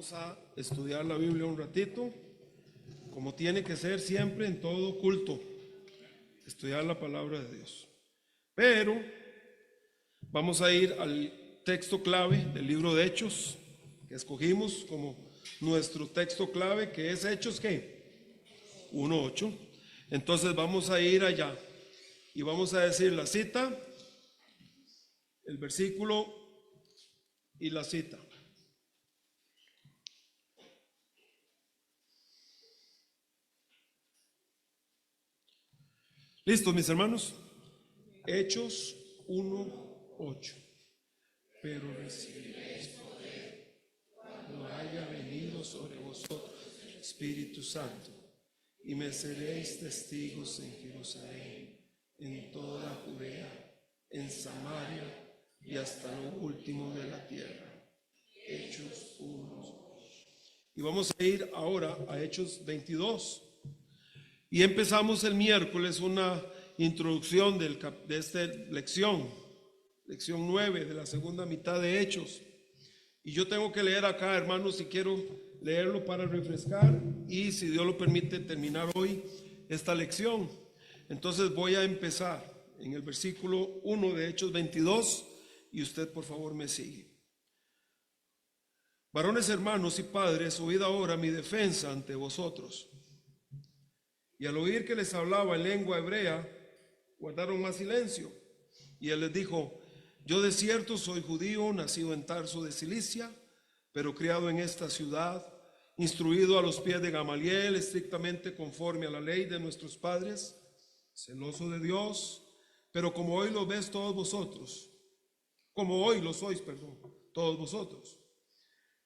Vamos a estudiar la Biblia un ratito, como tiene que ser siempre en todo culto, estudiar la palabra de Dios. Pero vamos a ir al texto clave del libro de Hechos, que escogimos como nuestro texto clave, que es Hechos, ¿qué? 1:8. Entonces vamos a ir allá y vamos a decir la cita, el versículo y la cita. ¿Listos, mis hermanos? Hechos 1:8. Pero recibiréis poder cuando haya venido sobre vosotros el Espíritu Santo, y me seréis testigos en Jerusalén, en toda Judea, en Samaria y hasta lo último de la tierra. Hechos 1:8. Y vamos a ir ahora a Hechos 22. Y empezamos el miércoles una introducción de esta lección 9 de la segunda mitad de Hechos. Y yo tengo que leer acá, hermanos, si quiero leerlo para refrescar y, si Dios lo permite, terminar hoy esta lección. Entonces voy a empezar en el versículo 1 de Hechos 22 y usted por favor me sigue. Varones, hermanos y padres, oíd ahora mi defensa ante vosotros. Y al oír que les hablaba en lengua hebrea, guardaron más silencio. Y él les dijo: yo de cierto soy judío, nacido en Tarso de Cilicia, pero criado en esta ciudad, instruido a los pies de Gamaliel, estrictamente conforme a la ley de nuestros padres, celoso de Dios, pero como hoy lo ves todos vosotros, como hoy lo sois, todos vosotros.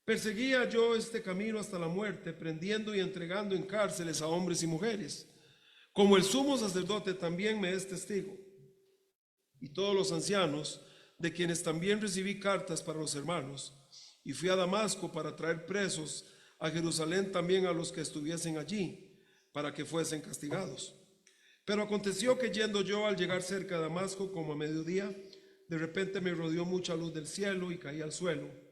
Perseguía yo este camino hasta la muerte, prendiendo y entregando en cárceles a hombres y mujeres, como el sumo sacerdote también me es testigo, y todos los ancianos, de quienes también recibí cartas para los hermanos, y fui a Damasco para traer presos a Jerusalén también a los que estuviesen allí, para que fuesen castigados. Pero aconteció que yendo yo, al llegar cerca de Damasco, como a mediodía, de repente me rodeó mucha luz del cielo y caí al suelo.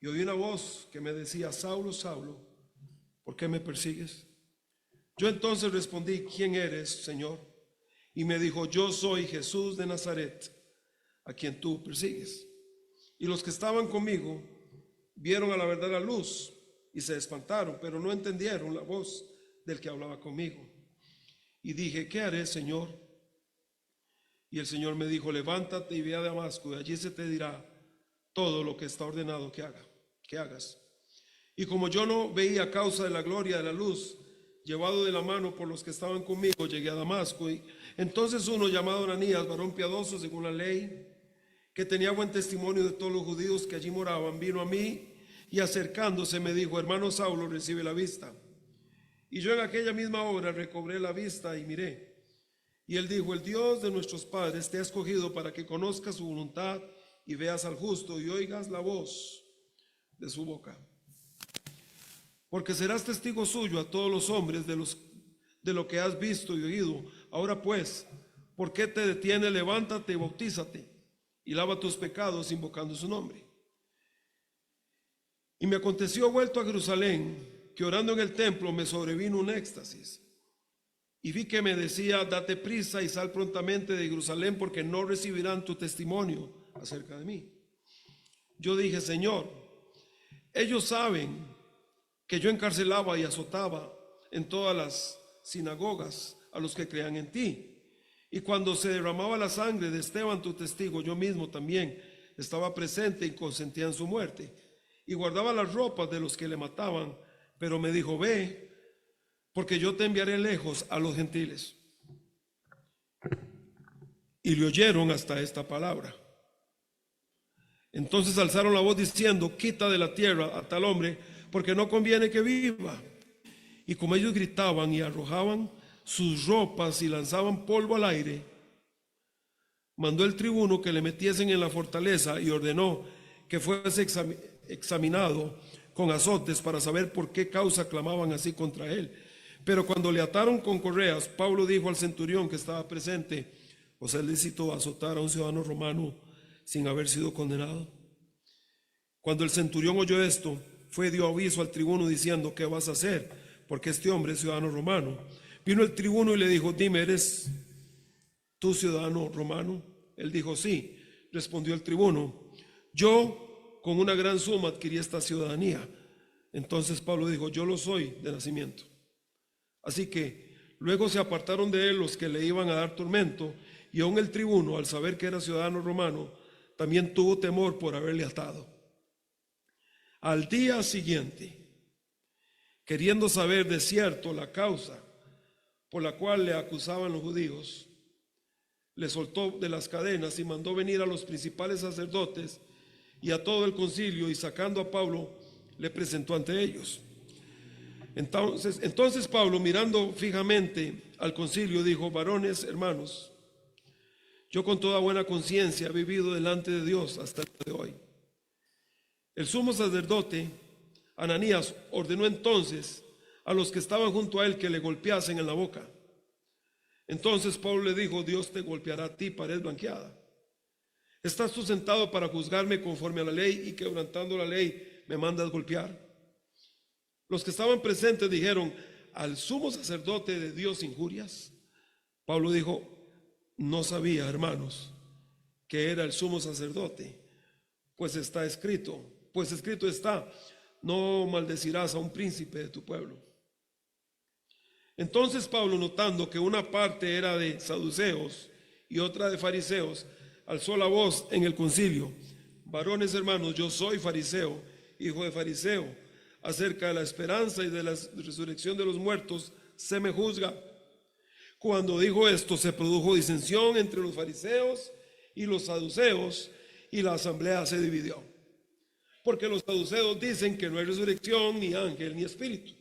Y oí una voz que me decía: Saulo, Saulo, ¿por qué me persigues? Yo entonces respondí: ¿quién eres, Señor? Y me dijo: yo soy Jesús de Nazaret, a quien tú persigues. Y los que estaban conmigo vieron a la verdad la luz y se espantaron, pero no entendieron la voz del que hablaba conmigo. Y dije: ¿qué haré, Señor? Y el Señor me dijo: levántate y ve a Damasco, y allí se te dirá todo lo que está ordenado que hagas. Y como yo no veía a causa de la gloria de la luz, llevado de la mano por los que estaban conmigo, llegué a Damasco. Y entonces uno llamado Ananías, varón piadoso según la ley, que tenía buen testimonio de todos los judíos que allí moraban, vino a mí y acercándose me dijo: hermano Saulo, recibe la vista. Y yo en aquella misma hora recobré la vista y miré. Y él dijo: el Dios de nuestros padres te ha escogido para que conozcas su voluntad y veas al justo y oigas la voz de su boca. Porque serás testigo suyo a todos los hombres de lo que has visto y oído. Ahora pues, ¿por qué te detienes? Levántate y bautízate y lava tus pecados invocando su nombre. Y me aconteció, vuelto a Jerusalén, que orando en el templo me sobrevino un éxtasis. Y vi que me decía: date prisa y sal prontamente de Jerusalén, porque no recibirán tu testimonio acerca de mí. Yo dije: Señor, ellos saben que yo encarcelaba y azotaba en todas las sinagogas a los que crean en ti. Y cuando se derramaba la sangre de Esteban, tu testigo, yo mismo también estaba presente y consentía en su muerte. Y guardaba las ropas de los que le mataban, pero me dijo: ve, porque yo te enviaré lejos a los gentiles. Y le oyeron hasta esta palabra. Entonces alzaron la voz diciendo: quita de la tierra a tal hombre, porque no conviene que viva. Y como ellos gritaban y arrojaban sus ropas y lanzaban polvo al aire, mandó el tribuno que le metiesen en la fortaleza y ordenó que fuese examinado con azotes para saber por qué causa clamaban así contra él. Pero cuando le ataron con correas, Pablo dijo al centurión que estaba presente: ¿os es lícito azotar a un ciudadano romano sin haber sido condenado? Cuando el centurión oyó esto, fue y dio aviso al tribuno diciendo: ¿qué vas a hacer? Porque este hombre es ciudadano romano. Vino el tribuno y le dijo: dime, ¿eres tú ciudadano romano? Él dijo: sí. Respondió el tribuno: yo con una gran suma adquirí esta ciudadanía. Entonces Pablo dijo: yo lo soy de nacimiento. Así que luego se apartaron de él los que le iban a dar tormento, y aun el tribuno, al saber que era ciudadano romano, también tuvo temor por haberle atado. Al día siguiente, queriendo saber de cierto la causa por la cual le acusaban los judíos, le soltó de las cadenas y mandó venir a los principales sacerdotes y a todo el concilio, y sacando a Pablo le presentó ante ellos. Entonces Pablo, mirando fijamente al concilio, dijo: varones, hermanos, yo con toda buena conciencia he vivido delante de Dios hasta el día de hoy. El sumo sacerdote Ananías ordenó entonces a los que estaban junto a él que le golpeasen en la boca. Entonces Pablo le dijo: Dios te golpeará a ti, pared blanqueada. ¿Estás tú sentado para juzgarme conforme a la ley, y quebrantando la ley me mandas golpear? Los que estaban presentes dijeron: ¿al sumo sacerdote de Dios injurias? Pablo dijo: no sabía, hermanos, que era el sumo sacerdote, pues escrito está: no maldecirás a un príncipe de tu pueblo. Entonces Pablo, notando que una parte era de saduceos y otra de fariseos, alzó la voz en el concilio: varones, hermanos, yo soy fariseo, hijo de fariseo. Acerca de la esperanza y de la resurrección de los muertos se me juzga. Cuando dijo esto, se produjo disensión entre los fariseos y los saduceos, y la asamblea se dividió. Porque los saduceos dicen que no hay resurrección, ni ángel, ni espíritu,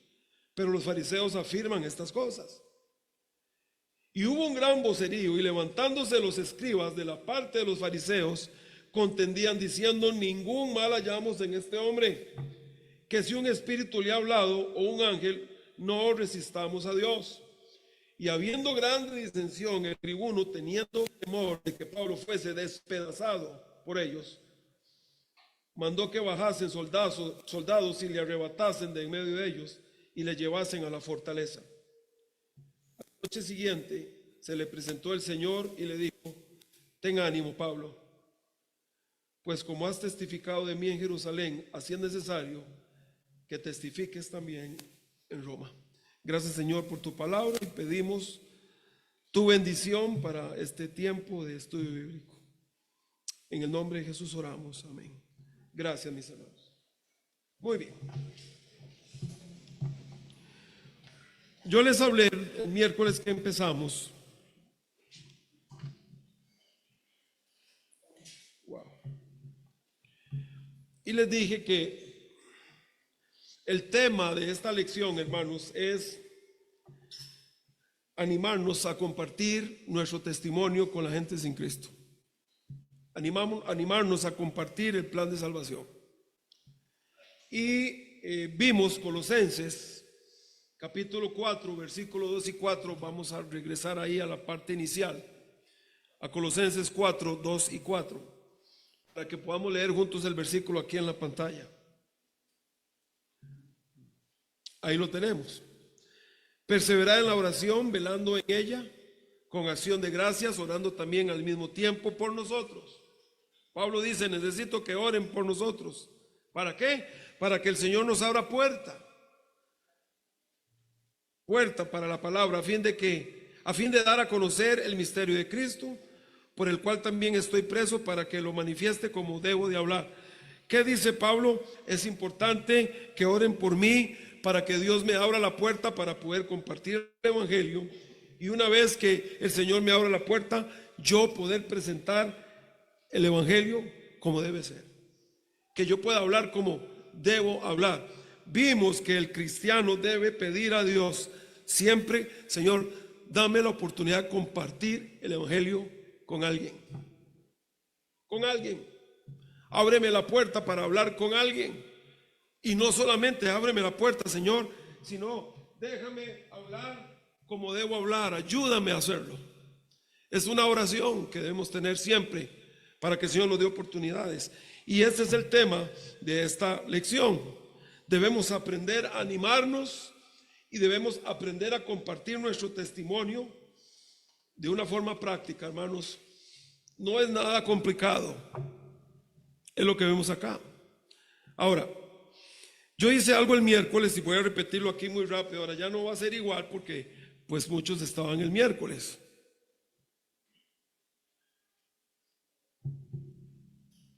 pero los fariseos afirman estas cosas. Y hubo un gran vocerío, y levantándose los escribas de la parte de los fariseos, contendían diciendo: ningún mal hallamos en este hombre, que si un espíritu le ha hablado o un ángel, no resistamos a Dios. Y habiendo grande disensión, el tribuno, teniendo temor de que Pablo fuese despedazado por ellos, mandó que bajasen soldados y le arrebatasen de en medio de ellos y le llevasen a la fortaleza. La noche siguiente se le presentó el Señor y le dijo: ten ánimo, Pablo, pues como has testificado de mí en Jerusalén, así es necesario que testifiques también en Roma. Gracias, Señor, por tu palabra, y pedimos tu bendición para este tiempo de estudio bíblico. En el nombre de Jesús oramos, amén. Gracias, mis hermanos. Muy bien. Yo les hablé el miércoles que empezamos. Wow. Y les dije que el tema de esta lección, hermanos, es animarnos a compartir nuestro testimonio con la gente sin Cristo. Animarnos a compartir el plan de salvación. Y vimos Colosenses, capítulo 4, versículos 2 y 4. Vamos a regresar ahí a la parte inicial, a Colosenses 4, 2 y 4, para que podamos leer juntos el versículo aquí en la pantalla. Ahí lo tenemos. Perseverad en la oración, velando en ella, con acción de gracias, orando también al mismo tiempo por nosotros. Pablo dice: necesito que oren por nosotros. ¿Para qué? Para que el Señor nos abra puerta para la palabra, a fin de dar a conocer el misterio de Cristo, por el cual también estoy preso, para que lo manifieste como debo de hablar. ¿Qué dice Pablo? Es importante que oren por mí, para que Dios me abra la puerta para poder compartir el evangelio, y una vez que el Señor me abra la puerta, yo poder presentar el evangelio como debe ser, que yo pueda hablar como debo hablar. Vimos que el cristiano debe pedir a Dios siempre: Señor, dame la oportunidad de compartir el evangelio con alguien. Ábreme la puerta para hablar con alguien. Y no solamente ábreme la puerta, Señor, sino déjame hablar como debo hablar, ayúdame a hacerlo. Es una oración que debemos tener siempre para que el Señor nos dé oportunidades. Y ese es el tema de esta lección. Debemos aprender a animarnos y debemos aprender a compartir nuestro testimonio de una forma práctica, hermanos. No es nada complicado, es lo que vemos acá. Ahora, yo hice algo el miércoles y voy a repetirlo aquí muy rápido. Ahora ya no va a ser igual porque pues muchos estaban el miércoles.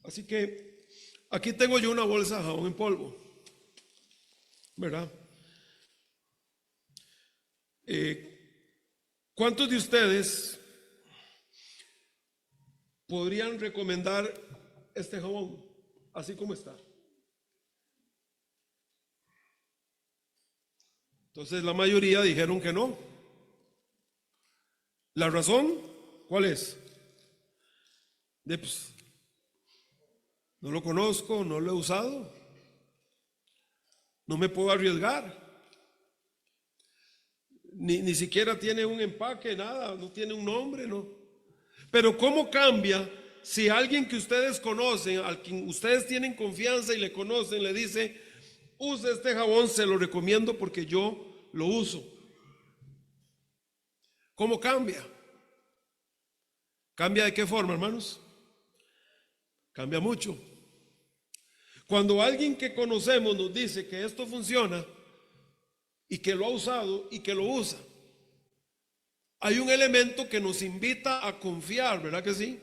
Así que aquí tengo yo una bolsa de jabón en polvo, ¿verdad? ¿Cuántos de ustedes podrían recomendar este jabón así como está? Entonces la mayoría dijeron que no. ¿La razón cuál es? Pues, no lo conozco, no lo he usado, no me puedo arriesgar. Ni siquiera tiene un empaque, nada, no tiene un nombre, no. Pero ¿cómo cambia si alguien que ustedes conocen, al quien ustedes tienen confianza y le conocen, le dice: use este jabón, se lo recomiendo porque yo lo uso? ¿Cómo cambia? ¿Cambia de qué forma, hermanos? Cambia mucho. Cuando alguien que conocemos nos dice que esto funciona y que lo ha usado y que lo usa, hay un elemento que nos invita a confiar, ¿verdad que sí?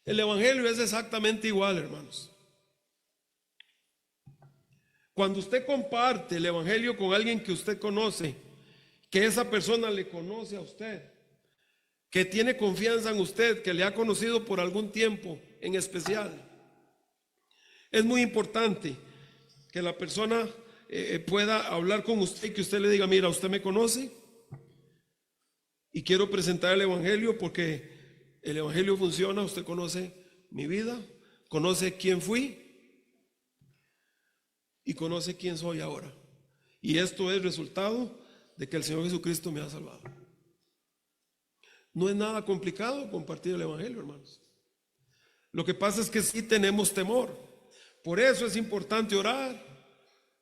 El evangelio es exactamente igual, hermanos. Cuando usted comparte el evangelio con alguien que usted conoce, que esa persona le conoce a usted, que tiene confianza en usted, que le ha conocido por algún tiempo en especial, es muy importante que la persona pueda hablar con usted y que usted le diga: mira, usted me conoce y quiero presentar el evangelio porque el evangelio funciona. Usted conoce mi vida, conoce quién fui y conoce quién soy ahora, y esto es resultado de que el Señor Jesucristo me ha salvado. No es nada complicado compartir el evangelio, hermanos. Lo que pasa es que sí tenemos temor. Por eso es importante orar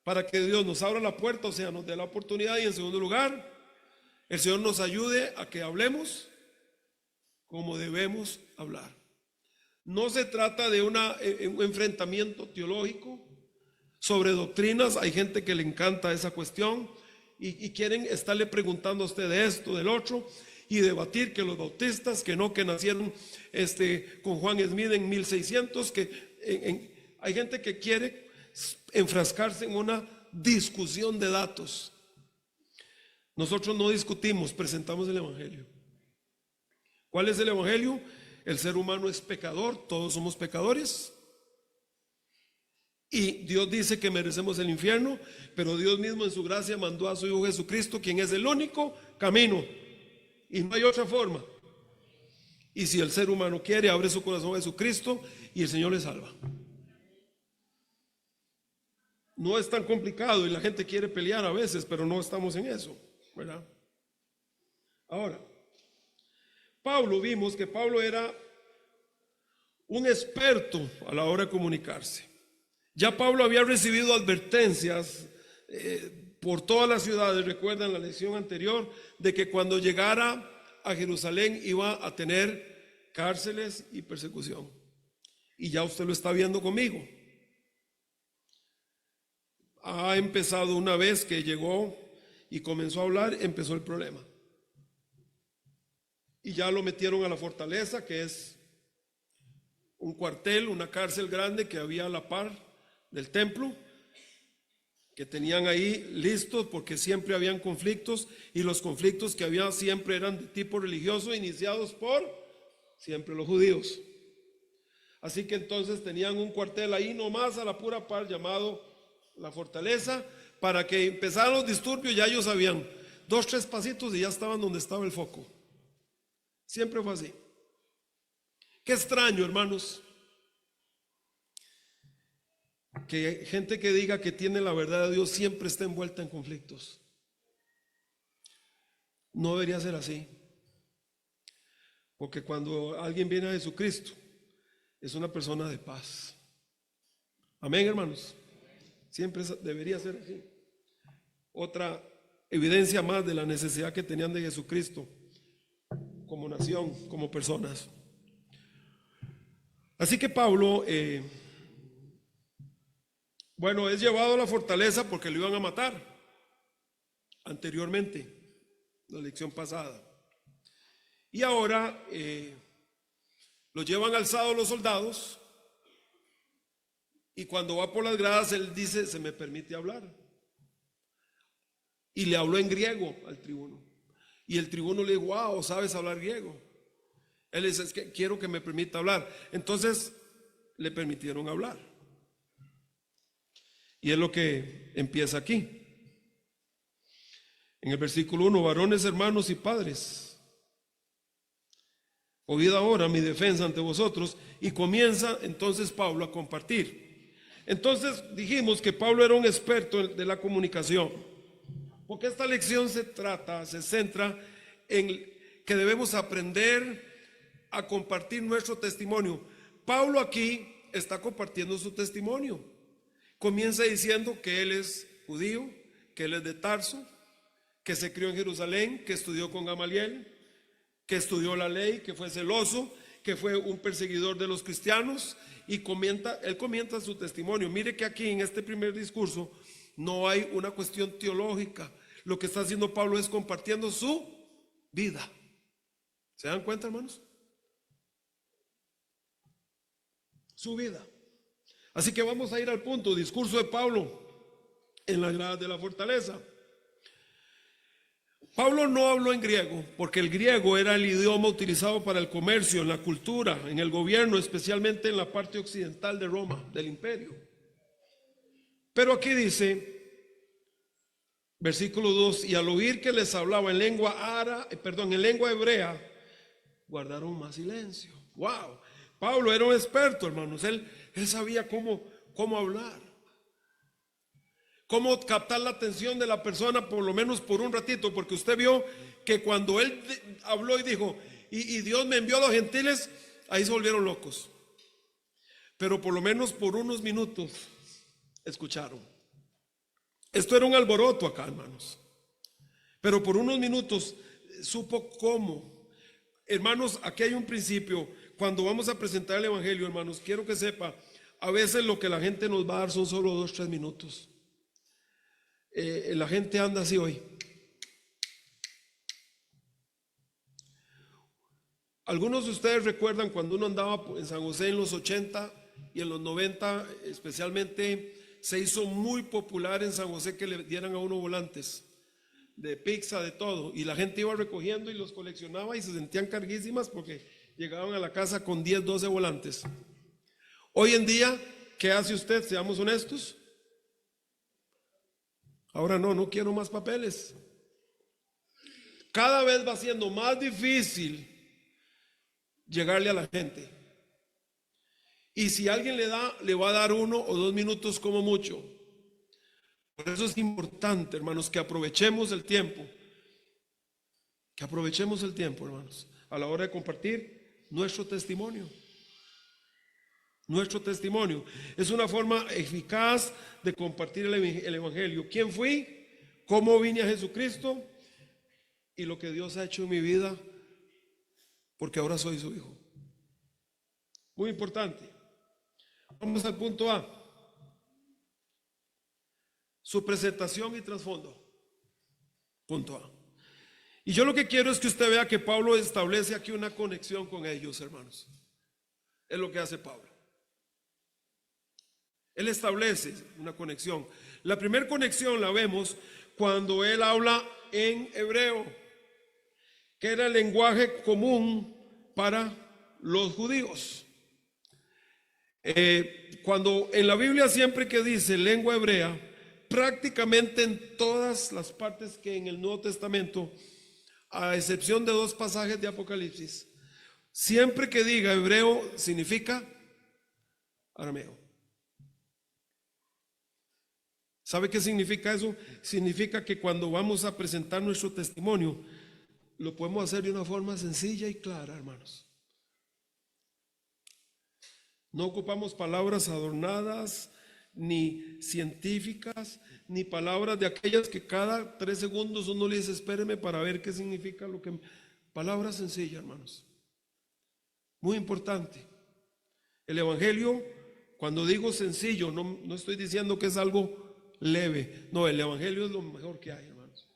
para que Dios nos abra la puerta, o sea, nos dé la oportunidad, y en segundo lugar, el Señor nos ayude a que hablemos como debemos hablar. No se trata de un enfrentamiento teológico sobre doctrinas. Hay gente que le encanta esa cuestión y quieren estarle preguntando a usted de esto, del otro, y debatir que los bautistas, que no, que nacieron con Juan Smith en 1600, hay gente que quiere enfrascarse en una discusión de datos. Nosotros no discutimos, presentamos el evangelio. ¿Cuál es el evangelio? El ser humano es pecador, todos somos pecadores, y Dios dice que merecemos el infierno, pero Dios mismo en su gracia mandó a su Hijo Jesucristo, quien es el único camino, y no hay otra forma. Y si el ser humano quiere, abre su corazón a Jesucristo y el Señor le salva. No es tan complicado, y la gente quiere pelear a veces, pero no estamos en eso, ¿verdad? Ahora, Pablo, vimos que Pablo era un experto a la hora de comunicarse. Ya Pablo había recibido advertencias por todas las ciudades, recuerdan la lección anterior, de que cuando llegara a Jerusalén iba a tener cárceles y persecución. Y ya usted lo está viendo conmigo. Ha empezado una vez que llegó y comenzó a hablar, empezó el problema. Y ya lo metieron a la fortaleza, que es un cuartel, una cárcel grande que había a la par del templo, que tenían ahí listos porque siempre habían conflictos, y los conflictos que había siempre eran de tipo religioso, iniciados por siempre los judíos. Así que entonces tenían un cuartel ahí nomás a la pura par llamado la fortaleza, para que empezaran los disturbios. Ya ellos sabían 2, 3 pasitos y ya estaban donde estaba el foco. Siempre fue así. Qué extraño, hermanos, que gente que diga que tiene la verdad de Dios siempre está envuelta en conflictos. No debería ser así, porque cuando alguien viene a Jesucristo es una persona de paz. Amén, hermanos. Siempre debería ser así. Otra evidencia más de la necesidad que tenían de Jesucristo como nación, como personas. Así que Pablo, bueno, es llevado a la fortaleza porque lo iban a matar anteriormente, la lección pasada. Y ahora lo llevan alzado los soldados, y cuando va por las gradas él dice: se me permite hablar. Y le habló en griego al tribuno. Y el tribuno le dijo: wow, ¿sabes hablar griego? Él dice: es que quiero que me permita hablar. Entonces le permitieron hablar. Y es lo que empieza aquí. En el versículo 1: varones, hermanos y padres, oíd ahora mi defensa ante vosotros. Y comienza entonces Pablo a compartir. Entonces dijimos que Pablo era un experto de la comunicación, porque esta lección se centra en que debemos aprender a compartir nuestro testimonio. Pablo aquí está compartiendo su testimonio. Comienza diciendo que él es judío, que él es de Tarso, que se crió en Jerusalén, que estudió con Gamaliel, que estudió la ley, que fue celoso, que fue un perseguidor de los cristianos. Y él comenta su testimonio. Mire que aquí en este primer discurso no hay una cuestión teológica. Lo que está haciendo Pablo es compartiendo su vida. ¿Se dan cuenta, hermanos? Su vida. Así que vamos a ir al punto. Discurso de Pablo en las gradas de la fortaleza. Pablo no habló en griego, porque el griego era el idioma utilizado para el comercio, en la cultura, en el gobierno, especialmente en la parte occidental de Roma, del imperio. Pero aquí dice, versículo 2: y al oír que les hablaba en lengua hebrea, guardaron más silencio. Wow, Pablo era un experto, hermanos. Él sabía cómo hablar, cómo captar la atención de la persona, por lo menos por un ratito, porque usted vio que cuando él habló y dijo: y Dios me envió a los gentiles, ahí se volvieron locos. Pero por lo menos por unos minutos escucharon. Esto era un alboroto acá, hermanos, pero por unos minutos supo cómo. Hermanos, aquí hay un principio. Cuando vamos a presentar el evangelio, hermanos, quiero que sepa, a veces lo que la gente nos va a dar son solo 2 o 3 minutos. La gente anda así hoy. Algunos de ustedes recuerdan cuando uno andaba en San José en los 80 y en los 90 especialmente, se hizo muy popular en San José que le dieran a uno volantes de pizza, de todo, y la gente iba recogiendo y los coleccionaba y se sentían carguísimas porque llegaban a la casa con 10, 12 volantes. Hoy en día, ¿qué hace usted? Seamos honestos. Ahora no quiero más papeles. Cada vez va siendo más difícil llegarle a la gente. Y si alguien le va a dar 1 o 2 minutos como mucho. Por eso es importante, hermanos, que aprovechemos el tiempo. Que aprovechemos el tiempo, hermanos, a la hora de compartir nuestro testimonio. Nuestro testimonio es una forma eficaz de compartir el evangelio. ¿Quién fui? ¿Cómo vine a Jesucristo? Y lo que Dios ha hecho en mi vida, porque ahora soy su hijo. Muy importante. Vamos al punto A. Su presentación y trasfondo. Punto A. Y yo lo que quiero es que usted vea que Pablo establece aquí una conexión con ellos, hermanos. Es lo que hace Pablo. Él establece una conexión. La primera conexión la vemos cuando él habla en hebreo, que era el lenguaje común para los judíos. Cuando en la Biblia siempre que dice lengua hebrea, prácticamente en todas las partes que en el Nuevo Testamento, a excepción de 2 pasajes de Apocalipsis, siempre que diga hebreo significa arameo. ¿Sabe qué significa eso? Significa que cuando vamos a presentar nuestro testimonio, lo podemos hacer de una forma sencilla y clara, hermanos. No ocupamos palabras adornadas ni científicas, ni palabras de aquellas que cada 3 segundos uno le dice, espéreme para ver qué significa lo que... Palabras sencillas, hermanos. Muy importante. El Evangelio, cuando digo sencillo, no estoy diciendo que es algo leve. No, el Evangelio es lo mejor que hay, hermanos.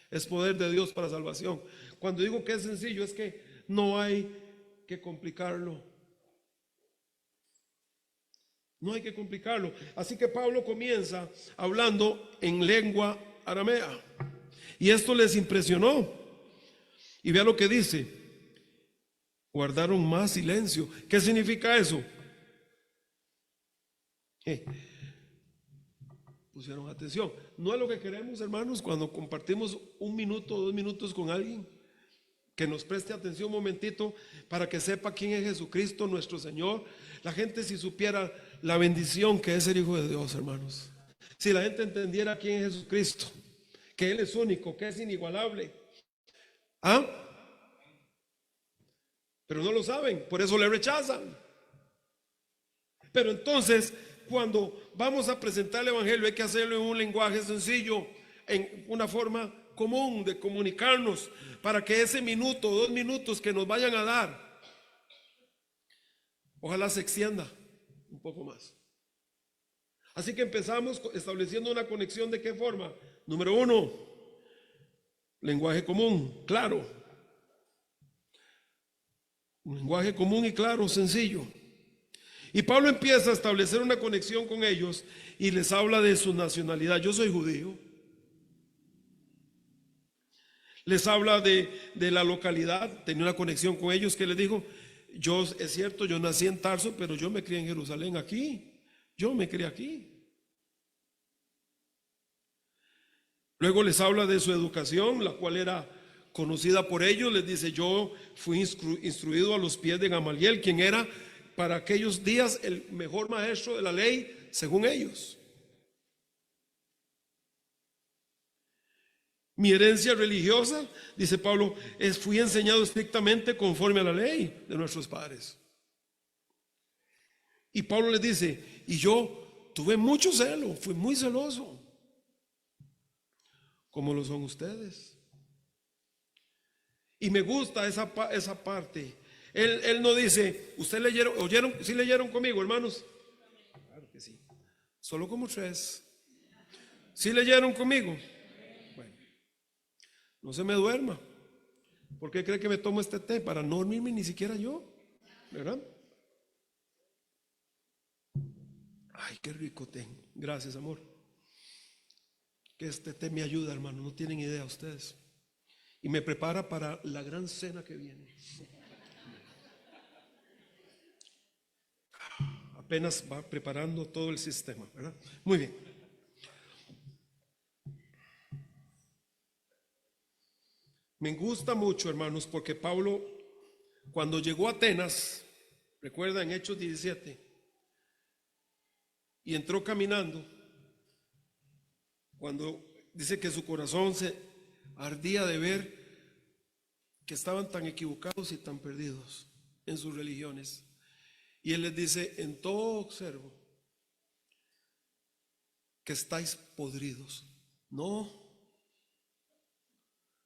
Es poder de Dios para salvación. Cuando digo que es sencillo, es que no hay que complicarlo. No hay que complicarlo. Así que Pablo comienza hablando en lengua aramea. Y esto les impresionó. Y vea lo que dice. Guardaron más silencio. ¿Qué significa eso? Pusieron atención. No es lo que queremos, hermanos, cuando compartimos 1 minuto o 2 minutos con alguien, que nos preste atención un momentito para que sepa quién es Jesucristo nuestro Señor. La gente, si supiera la bendición que es el Hijo de Dios, hermanos, si la gente entendiera quién es Jesucristo, que Él es único, que es inigualable. Pero no lo saben, por eso le rechazan. Pero entonces, cuando vamos a presentar el Evangelio, hay que hacerlo en un lenguaje sencillo, en una forma común de comunicarnos, para que ese minuto o 2 minutos que nos vayan a dar, ojalá se extienda un poco más. Así que empezamos estableciendo una conexión. ¿De qué forma? Número 1, lenguaje común, claro. Un lenguaje común y claro, sencillo. Y Pablo empieza a establecer una conexión con ellos y les habla de su nacionalidad. Yo soy judío. Les habla de la localidad. Tenía una conexión con ellos que les dijo, yo, es cierto, yo nací en Tarso, pero yo me crié en Jerusalén, aquí. Yo me crié aquí. Luego les habla de su educación, la cual era conocida por ellos. Les dice, yo fui instruido a los pies de Gamaliel, quien era para aquellos días el mejor maestro de la ley, según ellos. Mi herencia religiosa, dice Pablo, fui enseñado estrictamente conforme a la ley de nuestros padres. Y Pablo les dice, y yo tuve mucho celo, fui muy celoso, como lo son ustedes. Y me gusta esa parte. Él no dice, ¿ustedes oyeron? ¿Sí leyeron conmigo, hermanos? Claro que sí. Solo como 3. ¿Sí leyeron conmigo? Bueno, no se me duerma. ¿Por qué cree que me tomo este té? Para no dormirme ni siquiera yo, ¿verdad? Ay, qué rico té. Gracias, amor. Que este té me ayuda, hermano. No tienen idea ustedes. Y me prepara para la gran cena que viene. Apenas va preparando todo el sistema, ¿verdad? Muy bien. Me gusta mucho, hermanos, porque Pablo, cuando llegó a Atenas, recuerda en Hechos 17, y entró caminando, cuando dice que su corazón se ardía de ver que estaban tan equivocados y tan perdidos en sus religiones. Y él les dice, en todo observo que estáis podridos. No,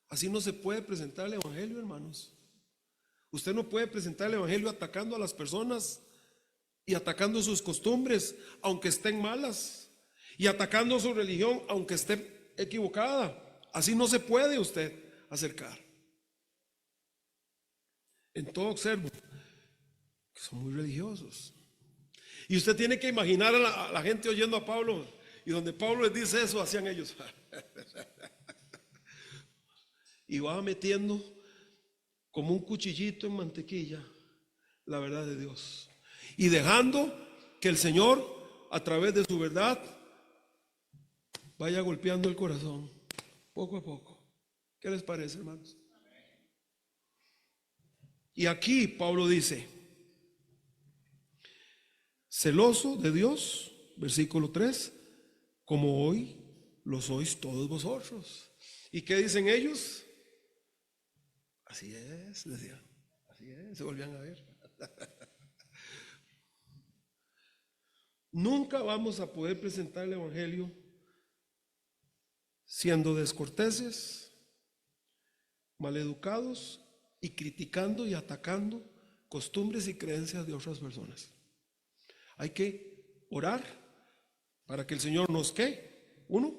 así no se puede presentar el Evangelio, hermanos. Usted no puede presentar el Evangelio atacando a las personas y atacando sus costumbres, aunque estén malas, y atacando su religión, aunque esté equivocada. Así no se puede usted acercar. En todo observo que son muy religiosos. Y usted tiene que imaginar a la gente oyendo a Pablo, y donde Pablo les dice eso, hacían ellos. Y va metiendo como un cuchillito en mantequilla la verdad de Dios, y dejando que el Señor, a través de su verdad, vaya golpeando el corazón poco a poco. ¿Qué les parece, hermanos? Y aquí Pablo dice, celoso de Dios, versículo 3, como hoy lo sois todos vosotros. ¿Y qué dicen ellos? Así es, decían, así es, se volvían a ver. Nunca vamos a poder presentar el Evangelio siendo descorteses, maleducados y criticando y atacando costumbres y creencias de otras personas. Hay que orar para que el Señor nos, ¿qué? Uno,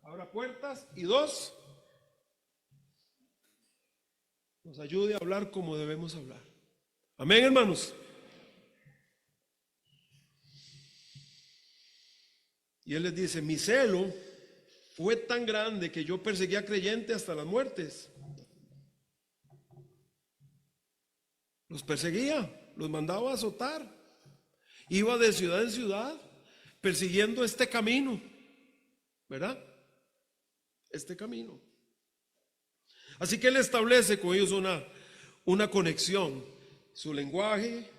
abra puertas, y dos, nos ayude a hablar como debemos hablar. Amén, hermanos. Y él les dice: mi celo fue tan grande que yo perseguía creyentes hasta las muertes. Los perseguía, los mandaba a azotar. Iba de ciudad en ciudad persiguiendo este camino, ¿verdad? Este camino. Así que él establece con ellos una conexión, su lenguaje,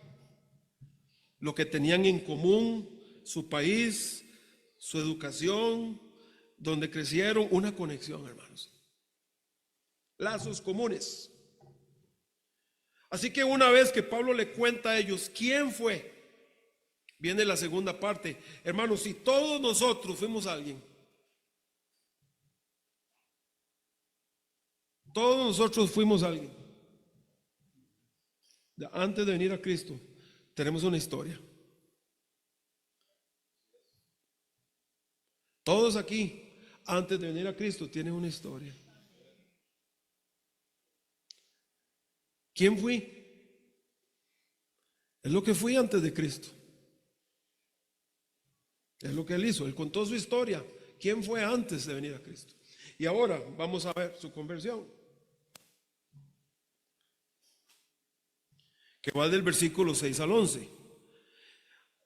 lo que tenían en común, su país, su educación, donde crecieron, una conexión, hermanos. Lazos comunes. Así que una vez que Pablo le cuenta a ellos quién fue, viene la segunda parte. Hermanos, si todos nosotros fuimos alguien, todos nosotros fuimos alguien, antes de venir a Cristo, tenemos una historia. Todos aquí, antes de venir a Cristo, tienen una historia. ¿Quién fui? Es lo que fui antes de Cristo. Es lo que él hizo. Él contó su historia. ¿Quién fue antes de venir a Cristo? Y ahora vamos a ver su conversión, que va del versículo 6 al 11.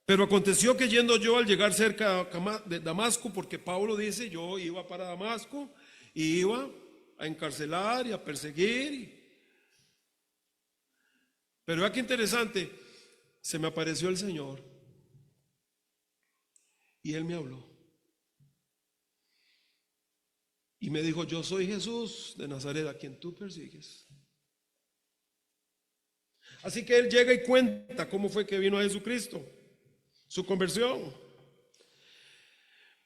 Pero aconteció que yendo yo, al llegar cerca de Damasco, porque Pablo dice: yo iba para Damasco y iba a encarcelar y a perseguir. Pero vea qué interesante, se me apareció el Señor y Él me habló y me dijo: yo soy Jesús de Nazaret, a quien tú persigues. Así que él llega y cuenta cómo fue que vino a Jesucristo, su conversión.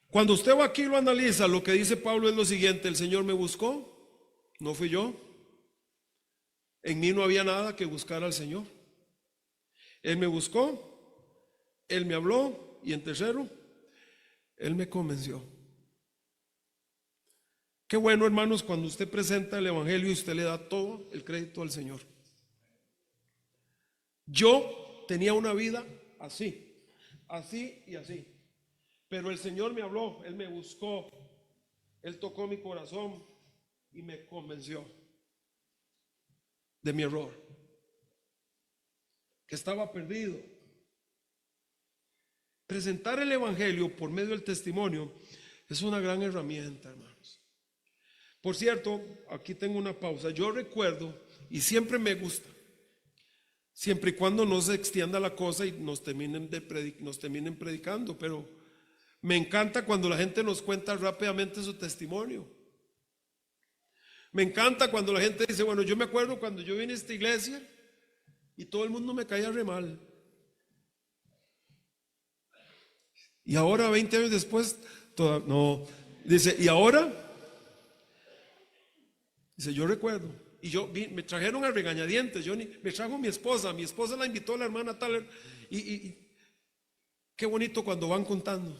Cuando usted va aquí y lo analiza, lo que dice Pablo es lo siguiente: el Señor me buscó, no fui yo. En mí no había nada que buscar al Señor. Él me buscó, Él me habló, y en tercero, Él me convenció. Qué bueno, hermanos, cuando usted presenta el Evangelio y usted le da todo el crédito al Señor. Yo tenía una vida así, así y así, pero el Señor me habló, Él me buscó, Él tocó mi corazón y me convenció de mi error, que estaba perdido. Presentar el Evangelio por medio del testimonio es una gran herramienta, hermanos. Por cierto, aquí tengo una pausa. Yo recuerdo, y siempre me gusta, siempre y cuando no se extienda la cosa y nos terminen predicando, pero me encanta cuando la gente nos cuenta rápidamente su testimonio. Me encanta cuando la gente dice: bueno, yo me acuerdo cuando yo vine a esta iglesia y todo el mundo me caía re mal, y ahora 20 años después no, dice, y ahora, dice, yo recuerdo, y me trajeron a regañadientes, me trajo mi esposa la invitó a la hermana tal, y qué bonito cuando van contando.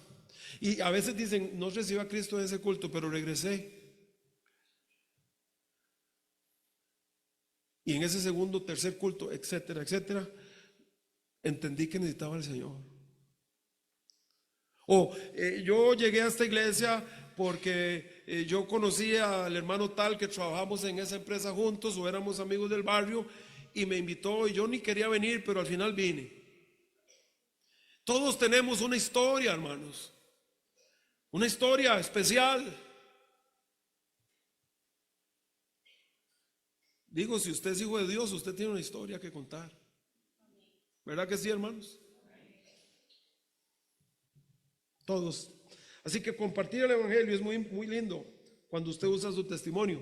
Y a veces dicen: no recibí a Cristo en ese culto, pero regresé, y en ese segundo, tercer culto, etcétera, etcétera, entendí que necesitaba al Señor. O yo llegué a esta iglesia porque yo conocí al hermano tal que trabajamos en esa empresa juntos, o éramos amigos del barrio, y me invitó y yo ni quería venir, pero al final vine. Todos tenemos una historia, hermanos, una historia especial. Digo, si usted es hijo de Dios, usted tiene una historia que contar. ¿Verdad que sí, hermanos? Todos. Así que compartir el Evangelio es muy, muy lindo cuando usted usa su testimonio.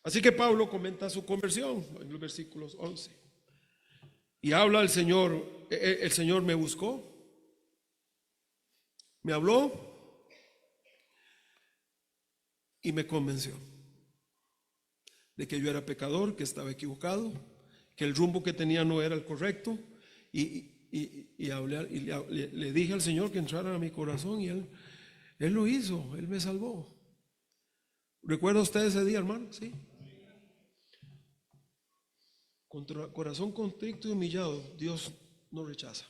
Así que Pablo comenta su conversión en los versículos 11. Y habla el Señor me buscó, me habló y me convenció de que yo era pecador, que estaba equivocado, que el rumbo que tenía no era el correcto. Le dije al Señor que entrara a mi corazón y Él lo hizo, Él me salvó. ¿Recuerda usted ese día, hermano? Sí. Contra corazón contrito y humillado, Dios no rechaza.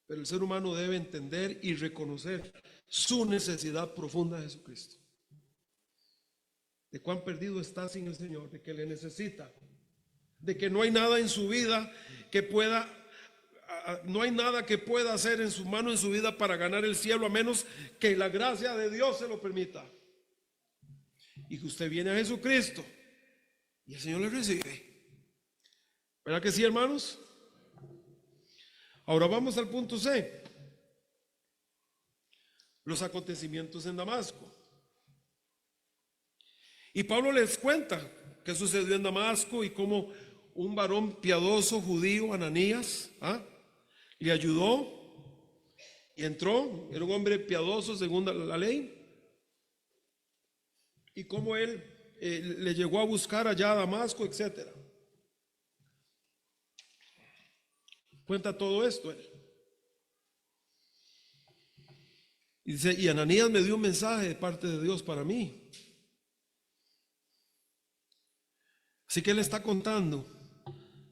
Pero el ser humano debe entender y reconocer su necesidad profunda de Jesucristo. De cuán perdido está sin el Señor, de que le necesita, de que no hay nada en su vida que pueda, no hay nada que pueda hacer en su mano, en su vida, para ganar el cielo, a menos que la gracia de Dios se lo permita. Y que usted viene a Jesucristo y el Señor le recibe. ¿Verdad que sí, hermanos? Ahora vamos al punto C. Los acontecimientos en Damasco. Y Pablo les cuenta qué sucedió en Damasco y cómo un varón piadoso judío, Ananías, le ayudó y entró. Era un hombre piadoso según la ley. Y cómo él le llegó a buscar allá a Damasco, etcétera. Cuenta todo esto él. Y dice, y Ananías me dio un mensaje de parte de Dios para mí. Así que él está contando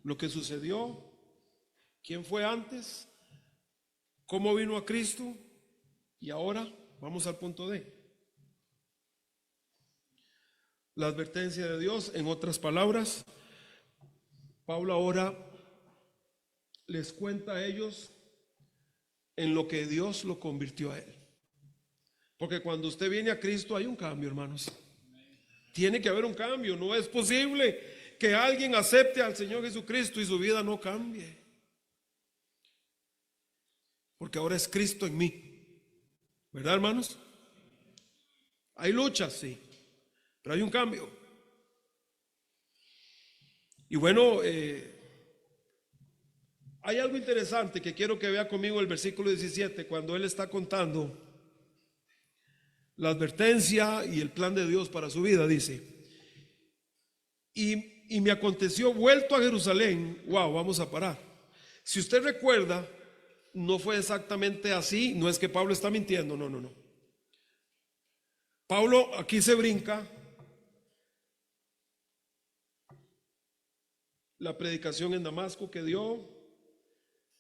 lo que sucedió, quién fue antes, cómo vino a Cristo, y ahora vamos al punto D. La advertencia de Dios, en otras palabras, Pablo ahora les cuenta a ellos en lo que Dios lo convirtió a él. Porque cuando usted viene a Cristo hay un cambio, hermanos. Tiene que haber un cambio. No es posible que alguien acepte al Señor Jesucristo y su vida no cambie. Porque ahora es Cristo en mí. ¿Verdad, hermanos? Hay luchas, sí, pero hay un cambio. Y bueno, hay algo interesante que quiero que vea conmigo el versículo 17, cuando él está contando la advertencia y el plan de Dios para su vida. Dice, y me aconteció vuelto a Jerusalén. Wow, vamos a parar. Si usted recuerda, no fue exactamente así. No es que Pablo está mintiendo, no. Pablo aquí se brinca la predicación en Damasco que dio,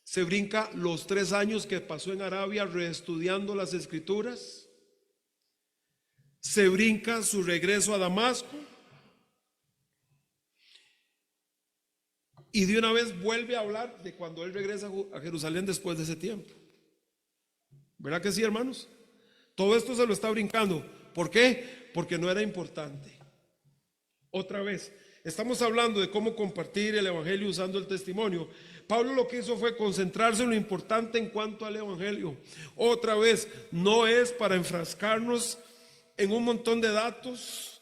se brinca los 3 años que pasó en Arabia reestudiando las escrituras, se brinca su regreso a Damasco y de una vez vuelve a hablar de cuando él regresa a Jerusalén después de ese tiempo. ¿Verdad que sí, hermanos? Todo esto se lo está brincando. ¿Por qué? Porque no era importante. Otra vez, estamos hablando de cómo compartir el evangelio usando el testimonio. Pablo lo que hizo fue concentrarse en lo importante en cuanto al evangelio. Otra vez, no es para enfrascarnos en un montón de datos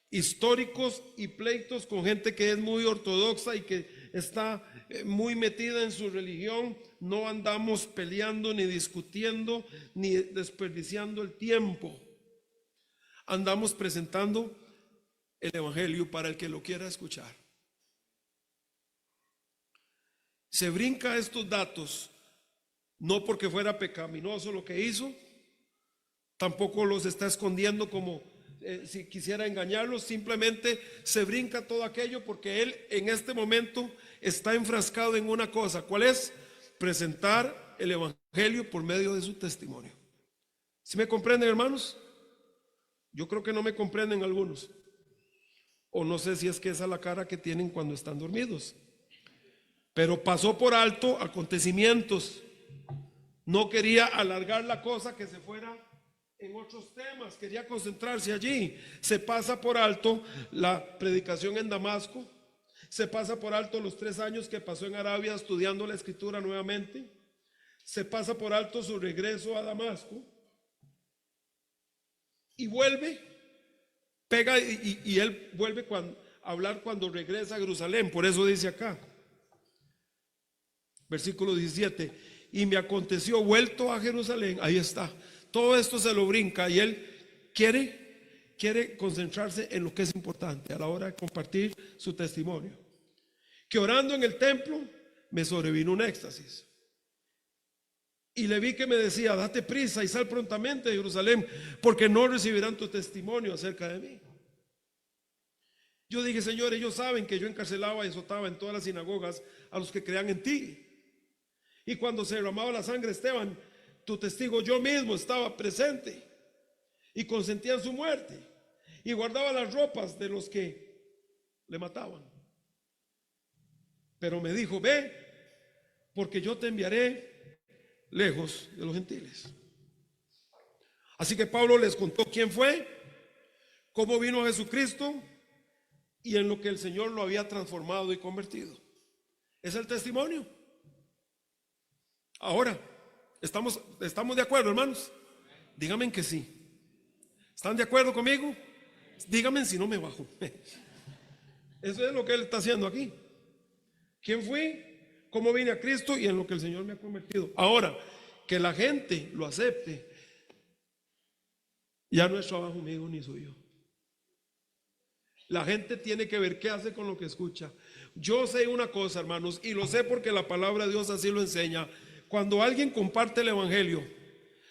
históricos y pleitos con gente que es muy ortodoxa y que está muy metida en su religión. No andamos peleando, ni discutiendo, ni desperdiciando el tiempo. Andamos presentando el evangelio para el que lo quiera escuchar. Se brinca estos datos no porque fuera pecaminoso lo que hizo, tampoco los está escondiendo como si quisiera engañarlos. Simplemente se brinca todo aquello porque él en este momento está enfrascado en una cosa. ¿Cuál es? Presentar el evangelio por medio de su testimonio. ¿Sí me comprenden, hermanos? Yo creo que no me comprenden algunos, o no sé si es que esa es la cara que tienen cuando están dormidos. Pero pasó por alto acontecimientos. No quería alargar la cosa, que se fuera en otros temas, quería concentrarse allí. Se pasa por alto la predicación en Damasco, se pasa por alto los 3 años que pasó en Arabia estudiando la escritura nuevamente, se pasa por alto su regreso a Damasco y vuelve, pega y él vuelve hablar cuando regresa a Jerusalén. Por eso dice acá, versículo 17, y me aconteció vuelto a Jerusalén, ahí está, todo esto se lo brinca y él quiere concentrarse en lo que es importante a la hora de compartir su testimonio. Que orando en el templo me sobrevino un éxtasis. Y le vi que me decía, date prisa y sal prontamente de Jerusalén, porque no recibirán tu testimonio acerca de mí. Yo dije, Señor, ellos saben que yo encarcelaba y azotaba en todas las sinagogas a los que creían en ti. Y cuando se derramaba la sangre de Esteban, tu testigo, yo mismo estaba presente y consentía en su muerte y guardaba las ropas de los que le mataban. Pero me dijo, ve, porque yo te enviaré lejos de los gentiles. Así que Pablo les contó quién fue, cómo vino Jesucristo y en lo que el Señor lo había transformado y convertido. Es el testimonio. Ahora, ¿estamos de acuerdo, hermanos? Díganme que sí. ¿Están de acuerdo conmigo? Díganme si no me bajo. Eso es lo que él está haciendo aquí. ¿Quién fui? ¿Cómo vine a Cristo? Y en lo que el Señor me ha convertido. Ahora, que la gente lo acepte, ya no es trabajo mío ni suyo. La gente tiene que ver qué hace con lo que escucha. Yo sé una cosa, hermanos, y lo sé porque la palabra de Dios así lo enseña. Cuando alguien comparte el evangelio,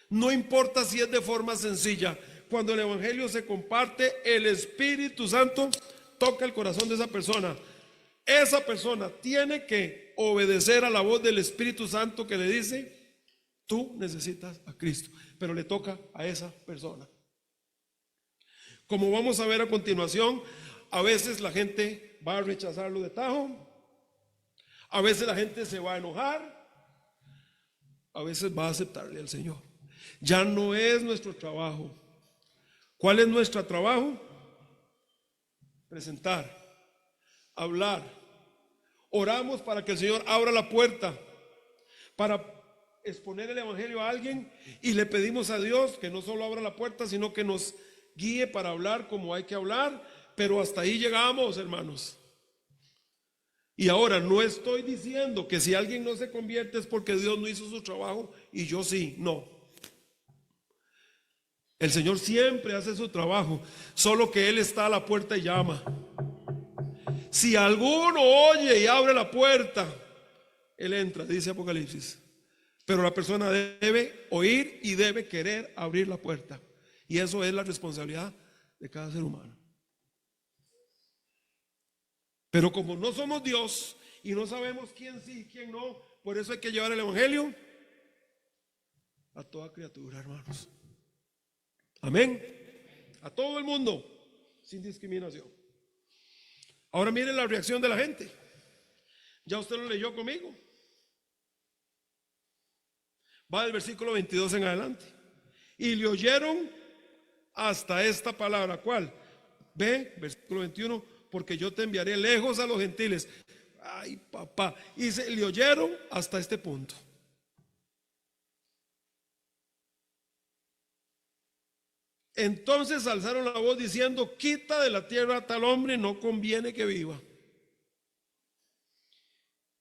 no importa si es de forma sencilla, cuando el evangelio se comparte, el Espíritu Santo toca el corazón de esa persona. Esa persona tiene que obedecer a la voz del Espíritu Santo que le dice, tú necesitas a Cristo, pero le toca a esa persona. Como vamos a ver a continuación, a veces la gente va a rechazarlo de tajo, a veces la gente se va a enojar, a veces va a aceptarle al Señor. Ya no es nuestro trabajo. ¿Cuál es nuestro trabajo? Presentar, hablar. Oramos para que el Señor abra la puerta para exponer el evangelio a alguien y le pedimos a Dios que no solo abra la puerta, sino que nos guíe para hablar como hay que hablar, pero hasta ahí llegamos, hermanos. Y ahora no estoy diciendo que si alguien no se convierte es porque Dios no hizo su trabajo y yo sí, no. El Señor siempre hace su trabajo, solo que Él está a la puerta y llama. Si alguno oye y abre la puerta, Él entra, dice Apocalipsis. Pero la persona debe oír y debe querer abrir la puerta. Y eso es la responsabilidad de cada ser humano. Pero como no somos Dios y no sabemos quién sí y quién no, por eso hay que llevar el evangelio a toda criatura, hermanos. Amén. A todo el mundo, sin discriminación. Ahora miren la reacción de la gente. Ya usted lo leyó conmigo. Va del versículo 22 en adelante. Y le oyeron hasta esta palabra. ¿Cuál? Ve, versículo 21. Porque yo te enviaré lejos a los gentiles. Ay, papá. Y le oyeron hasta este punto. Entonces alzaron la voz diciendo, quita de la tierra a tal hombre, no conviene que viva.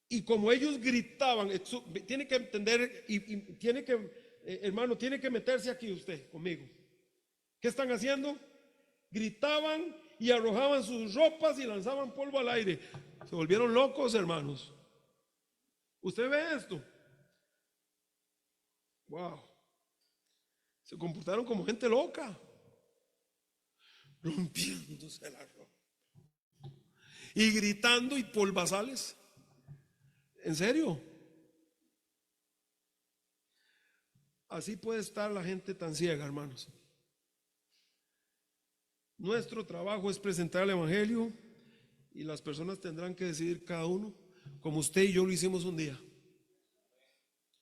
Y como ellos gritaban, tiene que entender y tiene que, hermano, tiene que meterse aquí usted conmigo. ¿Qué están haciendo? Gritaban y arrojaban sus ropas y lanzaban polvo al aire. Se volvieron locos, hermanos. ¿Usted ve esto? Wow. Se comportaron como gente loca, rompiéndose la ropa y gritando y polvazales. ¿En serio? Así puede estar la gente tan ciega, hermanos. Nuestro trabajo es presentar el evangelio y las personas tendrán que decidir cada uno, como usted y yo lo hicimos un día.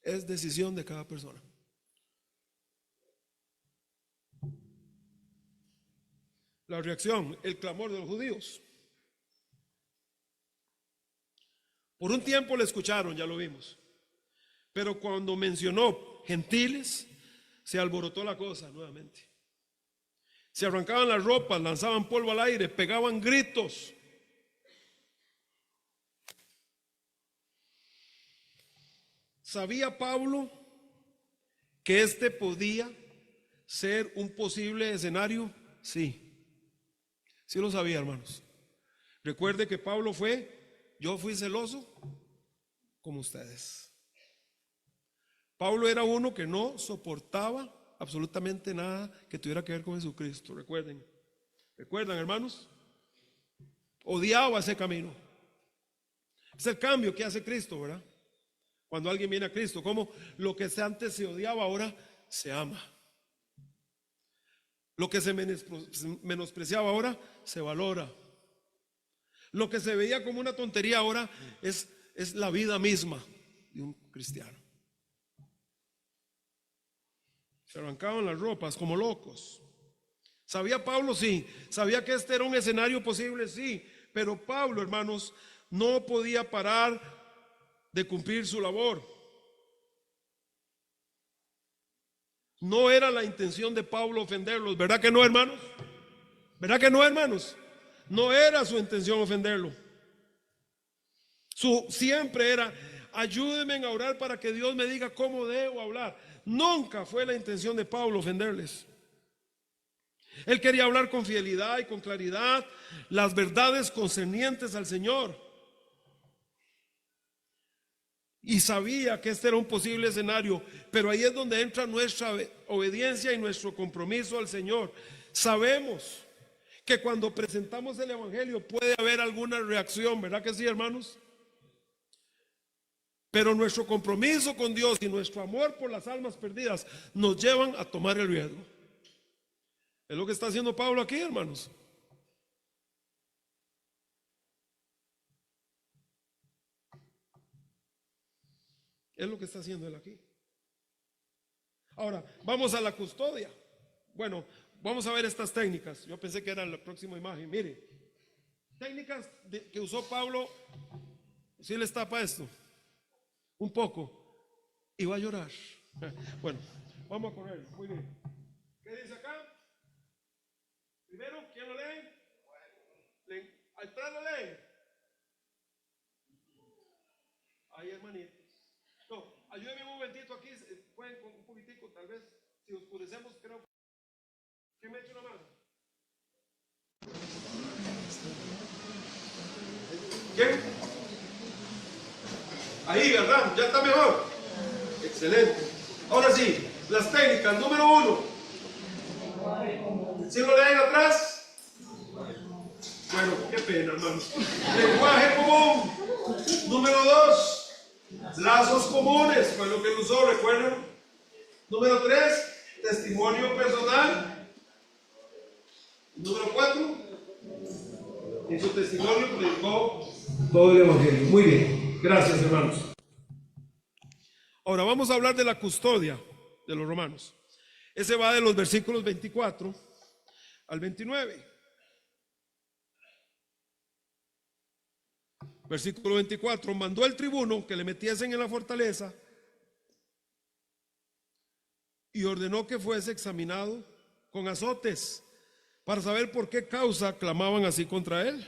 Es decisión de cada persona. La reacción, el clamor de los judíos. Por un tiempo le escucharon, ya lo vimos. Pero cuando mencionó gentiles, se alborotó la cosa nuevamente. Se arrancaban las ropas, lanzaban polvo al aire, pegaban gritos. ¿Sabía Pablo que este podía ser un posible escenario? Sí, sí lo sabía, hermanos. Recuerde que Pablo yo fui celoso como ustedes. Pablo era uno que no soportaba absolutamente nada que tuviera que ver con Jesucristo. ¿Recuerdan, hermanos? Odiaba ese camino. Es el cambio que hace Cristo, ¿verdad? Cuando alguien viene a Cristo, como lo que antes se odiaba ahora se ama. Lo que se menospreciaba ahora se valora. Lo que se veía como una tontería ahora es la vida misma de un cristiano. Se arrancaban las ropas como locos. ¿Sabía Pablo? Sí. ¿Sabía que este era un escenario posible? Sí. Pero Pablo, hermanos, no podía parar de cumplir su labor. No era la intención de Pablo ofenderlos, ¿verdad que no, hermanos? ¿Verdad que no, hermanos? No era su intención ofenderlo. Siempre era: ayúdenme a orar para que Dios me diga cómo debo hablar. Nunca fue la intención de Pablo ofenderles. Él quería hablar con fidelidad y con claridad las verdades concernientes al Señor. Y sabía que este era un posible escenario, pero ahí es donde entra nuestra obediencia y nuestro compromiso al Señor. Sabemos que cuando presentamos el Evangelio puede haber alguna reacción, ¿verdad que sí, hermanos? Pero nuestro compromiso con Dios y nuestro amor por las almas perdidas nos llevan a tomar el riesgo. Es lo que está haciendo Pablo aquí, hermanos. Es lo que está haciendo él aquí. Ahora, vamos a la custodia. Bueno, vamos a ver estas técnicas. Yo pensé que era la próxima imagen. Mire, técnicas que usó Pablo. ¿Sí les tapa esto? Un poco. Y va a llorar. Bueno, vamos a correr. Muy bien. ¿Qué dice acá? Primero, ¿quién lo lee? ¿Atrás lo lee? Ahí, hermanito. No, ayúdenme un momentito aquí. Pueden con un poquitico, tal vez. Si oscurecemos, creo que... ¿Quién me echa una mano? ¿Quién? Ahí, ¿verdad? Ya está mejor. Excelente. Ahora sí, las técnicas. Número 1. ¿Sí lo leen atrás? Bueno, qué pena, hermano. Lenguaje común. Número 2. Lazos comunes, fue lo que él usó, ¿recuerdan? Número 3, testimonio personal. Número 4, en su testimonio predicó todo el Evangelio. Muy bien, gracias, hermanos. Ahora vamos a hablar de la custodia de los romanos. Ese va de los versículos 24 al 29. Versículo 24: mandó el tribuno que le metiesen en la fortaleza y ordenó que fuese examinado con azotes para saber por qué causa clamaban así contra él.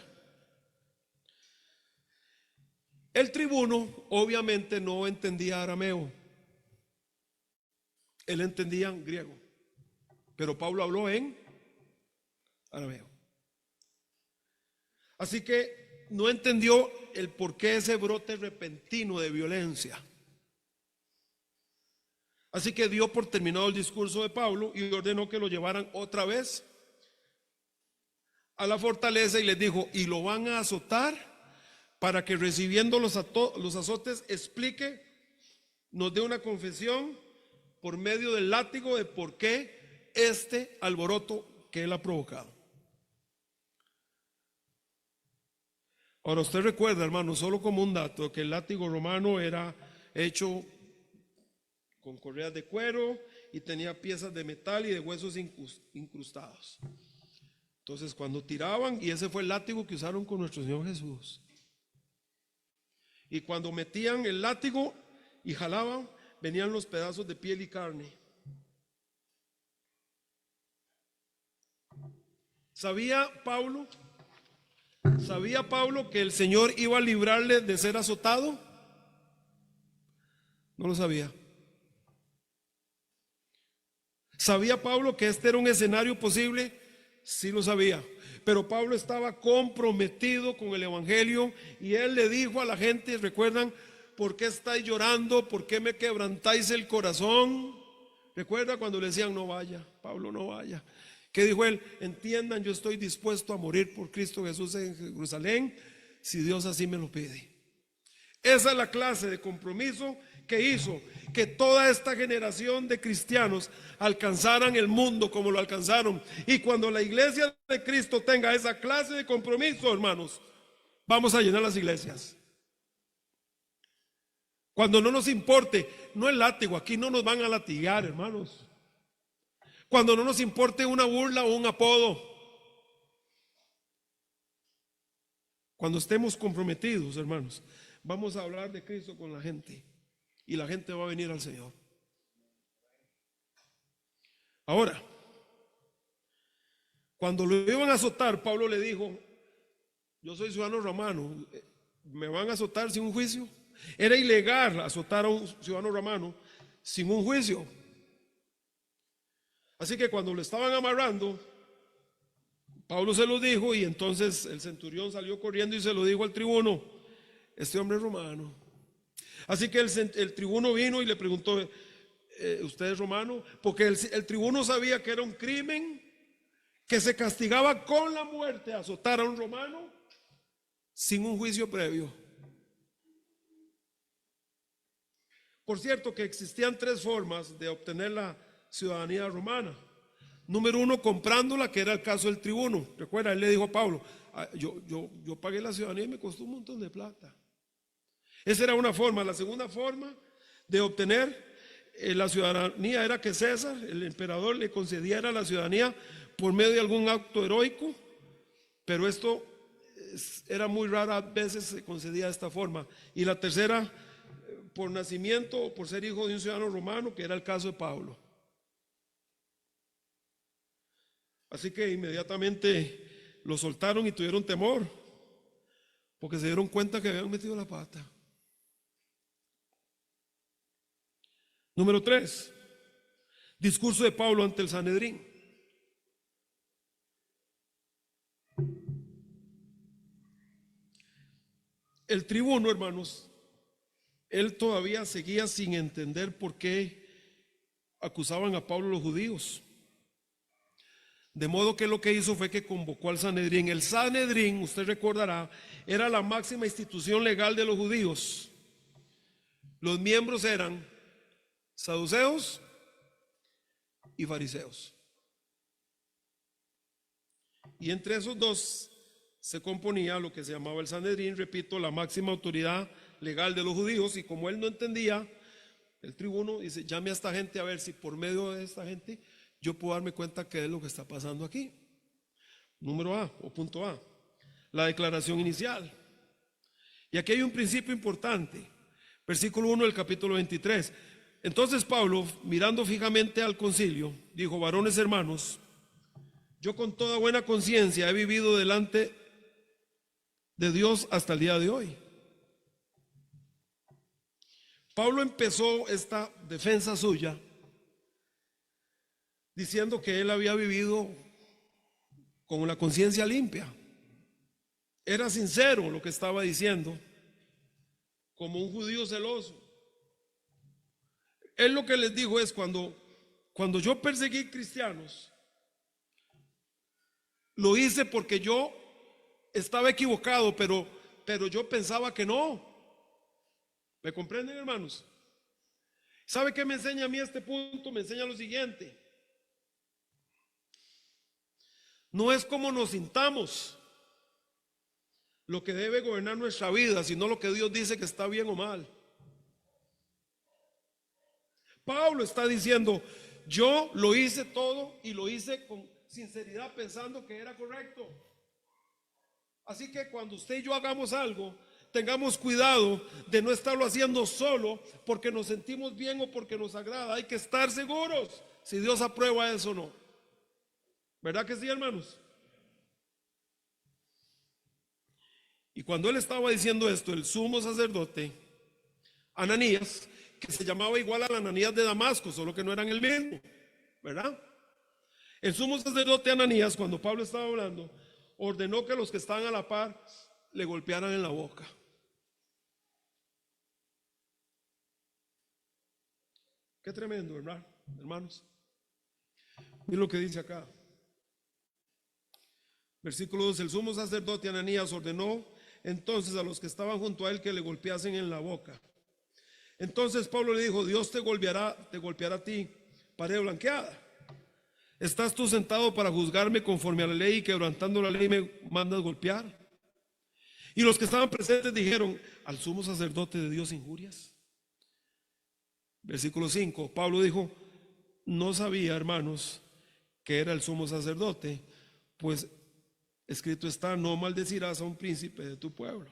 El tribuno obviamente no entendía arameo, él entendía griego, pero Pablo habló en arameo. Así que no entendió el por qué ese brote repentino de violencia. Así que dio por terminado el discurso de Pablo y ordenó que lo llevaran otra vez a la fortaleza y les dijo: y lo van a azotar para que, recibiendo los azotes, explique, nos dé una confesión por medio del látigo de por qué este alboroto que él ha provocado. Ahora, usted recuerda, hermano, solo como un dato, que el látigo romano era hecho con correas de cuero y tenía piezas de metal y de huesos incrustados. Entonces, cuando tiraban, y ese fue el látigo que usaron con nuestro Señor Jesús, y cuando metían el látigo y jalaban, venían los pedazos de piel y carne. ¿Sabía Pablo que el Señor iba a librarle de ser azotado? No lo sabía. ¿Sabía Pablo que este era un escenario posible? Sí lo sabía. Pero Pablo estaba comprometido con el evangelio y él le dijo a la gente, ¿recuerdan? ¿Por qué estáis llorando? ¿Por qué me quebrantáis el corazón? ¿Recuerda cuando le decían no vaya, Pablo no vaya? ¿Qué dijo él? Entiendan, yo estoy dispuesto a morir por Cristo Jesús en Jerusalén, si Dios así me lo pide. Esa es la clase de compromiso que hizo que toda esta generación de cristianos alcanzaran el mundo como lo alcanzaron. Y cuando la iglesia de Cristo tenga esa clase de compromiso, hermanos, vamos a llenar las iglesias. Cuando no nos importe, no el látigo, aquí no nos van a latigar, hermanos. Cuando no nos importe una burla o un apodo. Cuando estemos comprometidos, hermanos, vamos a hablar de Cristo con la gente y la gente va a venir al Señor. Ahora, cuando lo iban a azotar, Pablo le dijo: yo soy ciudadano romano, ¿me van a azotar sin un juicio? Era ilegal azotar a un ciudadano romano sin un juicio. Así que cuando lo estaban amarrando, Pablo se lo dijo y entonces el centurión salió corriendo y se lo dijo al tribuno: este hombre es romano. Así que el tribuno vino y le preguntó: ¿usted es romano? Porque el tribuno sabía que era un crimen que se castigaba con la muerte azotar a un romano sin un juicio previo. Por cierto que existían tres formas de obtener la ciudadanía romana. Número uno, comprándola, que era el caso del tribuno. Recuerda, él le dijo a Pablo: yo pagué la ciudadanía y me costó un montón de plata. Esa era una forma. La segunda forma de obtener la ciudadanía era que César, el emperador, le concediera la ciudadanía por medio de algún acto heroico, pero esto era muy rara, veces se concedía de esta forma. Y la tercera, por nacimiento o por ser hijo de un ciudadano romano, que era el caso de Pablo. Así que inmediatamente lo soltaron y tuvieron temor, porque se dieron cuenta que habían metido la pata. Número 3, discurso de Pablo ante el Sanedrín. El tribuno, hermanos, él todavía seguía sin entender por qué acusaban a Pablo los judíos. De modo que lo que hizo fue que convocó al Sanedrín. El Sanedrín, usted recordará, era la máxima institución legal de los judíos. Los miembros eran saduceos y fariseos. Y entre esos dos se componía lo que se llamaba el Sanedrín, repito, la máxima autoridad legal de los judíos. Y como él no entendía, el tribuno dice: llame a esta gente a ver si por medio de esta gente yo puedo darme cuenta qué es lo que está pasando aquí. Número A o punto A, la declaración inicial. Y aquí hay un principio importante. Versículo 1 del capítulo 23. Entonces Pablo, mirando fijamente al concilio, dijo: varones hermanos, yo con toda buena conciencia he vivido delante de Dios hasta el día de hoy. Pablo empezó esta defensa suya diciendo que él había vivido con la conciencia limpia. Era sincero lo que estaba diciendo, como un judío celoso. Él lo que les dijo es: cuando yo perseguí cristianos, lo hice porque yo estaba equivocado, pero yo pensaba que no. ¿Me comprenden, hermanos? ¿Sabe qué me enseña a mí este punto? Me enseña lo siguiente: no es como nos sintamos lo que debe gobernar nuestra vida, sino lo que Dios dice que está bien o mal. Pablo está diciendo: yo lo hice todo y lo hice con sinceridad, pensando que era correcto. Así que cuando usted y yo hagamos algo, tengamos cuidado de no estarlo haciendo solo porque nos sentimos bien o porque nos agrada. Hay que estar seguros si Dios aprueba eso o no. ¿Verdad que sí, hermanos? Y cuando él estaba diciendo esto, el sumo sacerdote Ananías, que se llamaba igual al Ananías de Damasco, solo que no eran el mismo, ¿verdad? El sumo sacerdote Ananías, cuando Pablo estaba hablando, ordenó que los que estaban a la par le golpearan en la boca. Qué tremendo, ¿verdad, hermanos? Miren lo que dice acá. Versículo 2: el sumo sacerdote Ananías ordenó entonces a los que estaban junto a él que le golpeasen en la boca. Entonces Pablo le dijo: Dios te golpeará a ti, pared blanqueada. ¿Estás tú sentado para juzgarme conforme a la ley y quebrantando la ley me mandas golpear? Y los que estaban presentes dijeron: ¿al sumo sacerdote de Dios injurias? Versículo 5: Pablo dijo: no sabía, hermanos, que era el sumo sacerdote, pues escrito está: no maldecirás a un príncipe de tu pueblo.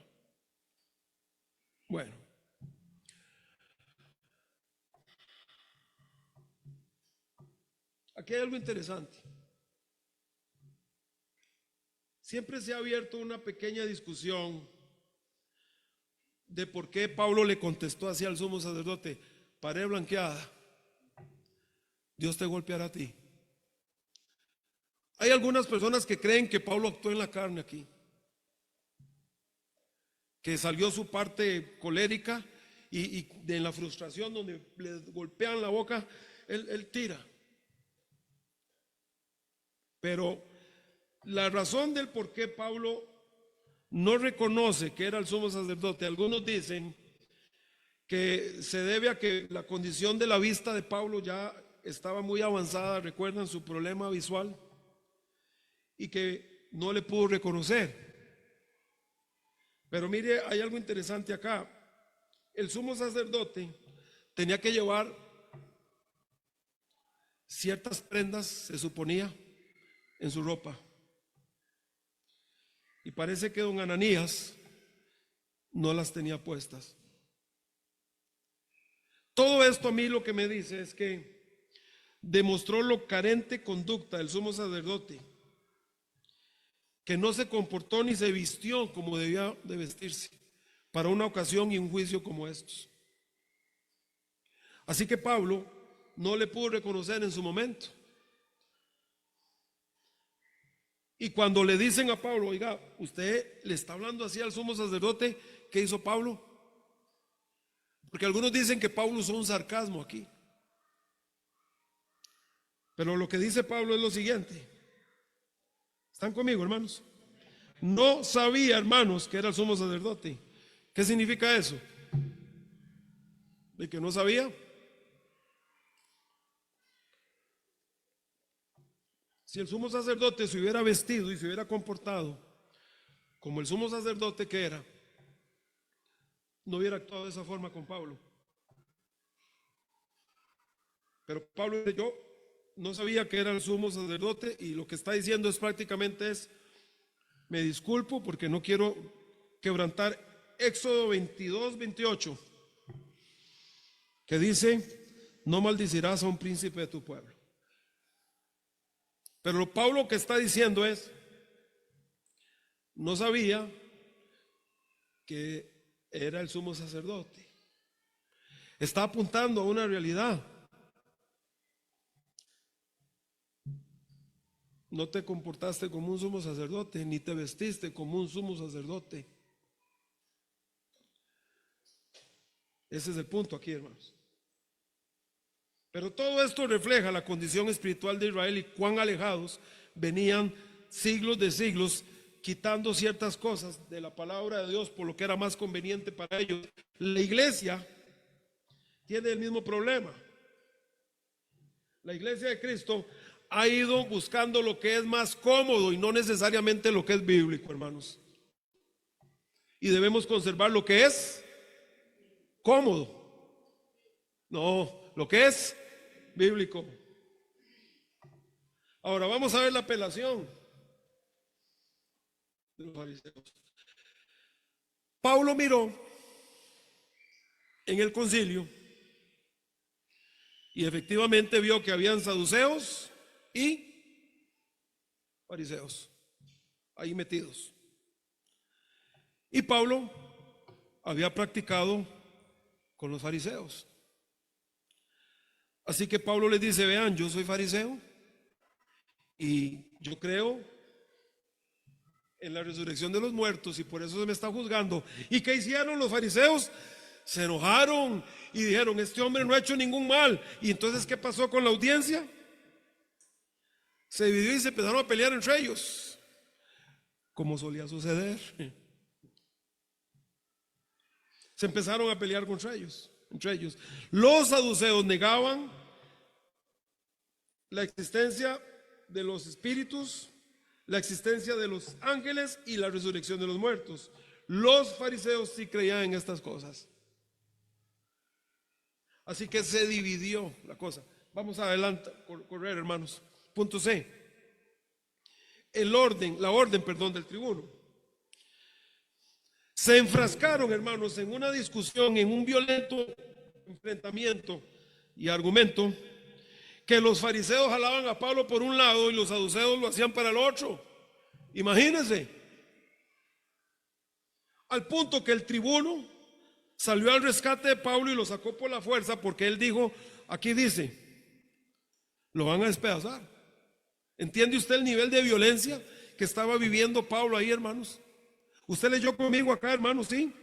Bueno, aquí hay algo interesante. Siempre se ha abierto una pequeña discusión de por qué Pablo le contestó así al sumo sacerdote: pared blanqueada, Dios te golpeará a ti. Hay algunas personas que creen que Pablo actuó en la carne aquí, que salió su parte colérica y en la frustración donde le golpean la boca, él tira. Pero la razón del por qué Pablo no reconoce que era el sumo sacerdote, algunos dicen que se debe a que la condición de la vista de Pablo ya estaba muy avanzada, recuerdan su problema visual, y que no le pudo reconocer. Pero mire, hay algo interesante acá. El sumo sacerdote tenía que llevar ciertas prendas, se suponía, en su ropa. Y parece que don Ananías no las tenía puestas. Todo esto a mí lo que me dice es que demostró lo carente conducta del sumo sacerdote, que no se comportó ni se vistió como debía de vestirse para una ocasión y un juicio como estos. Así que Pablo no le pudo reconocer en su momento. Y cuando le dicen a Pablo: oiga, usted le está hablando así al sumo sacerdote, ¿qué hizo Pablo? Porque algunos dicen que Pablo usó un sarcasmo aquí. Pero lo que dice Pablo es lo siguiente. ¿Están conmigo, hermanos? No sabía, hermanos, que era el sumo sacerdote. ¿Qué significa eso? ¿De que no sabía? Si el sumo sacerdote se hubiera vestido y se hubiera comportado como el sumo sacerdote que era, no hubiera actuado de esa forma con Pablo. Pero Pablo dice: yo no sabía que era el sumo sacerdote, y lo que está diciendo es prácticamente me disculpo porque no quiero quebrantar. Éxodo 22:28, que dice: no maldecirás a un príncipe de tu pueblo. Pero lo Pablo que está diciendo es: no sabía que era el sumo sacerdote. Está apuntando a una realidad. No te comportaste como un sumo sacerdote, ni te vestiste como un sumo sacerdote. Ese es el punto aquí, hermanos. Pero todo esto refleja la condición espiritual de Israel y cuán alejados venían siglos de siglos, quitando ciertas cosas de la palabra de Dios por lo que era más conveniente para ellos. La iglesia tiene el mismo problema. La iglesia de Cristo ha ido buscando lo que es más cómodo y no necesariamente lo que es bíblico, hermanos. Y debemos conservar lo que es cómodo, no, lo que es bíblico. Ahora vamos a ver la apelación de los fariseos. Pablo miró en el concilio y efectivamente vio que habían saduceos y fariseos ahí metidos. Y Pablo había practicado con los fariseos. Así que Pablo les dice, vean, yo soy fariseo y yo creo en la resurrección de los muertos y por eso se me está juzgando. ¿Y qué hicieron los fariseos? Se enojaron y dijeron, este hombre no ha hecho ningún mal. Y entonces, ¿qué pasó con la audiencia? Se dividió y se empezaron a pelear entre ellos, como solía suceder. Se empezaron a pelear contra ellos, entre ellos. Los saduceos negaban la existencia de los espíritus, la existencia de los ángeles y la resurrección de los muertos. Los fariseos sí creían en estas cosas. Así que se dividió la cosa. Vamos adelante, correr, hermanos. Punto C. La orden del tribuno. Se enfrascaron, hermanos, en una discusión, en un violento enfrentamiento y argumento, que los fariseos jalaban a Pablo por un lado y los saduceos lo hacían para el otro. Imagínense. Al punto que el tribuno salió al rescate de Pablo y lo sacó por la fuerza, porque él dijo, aquí dice, lo van a despedazar. ¿Entiende usted el nivel de violencia que estaba viviendo Pablo ahí, hermanos? Usted leyó conmigo acá, hermanos, ¿sí?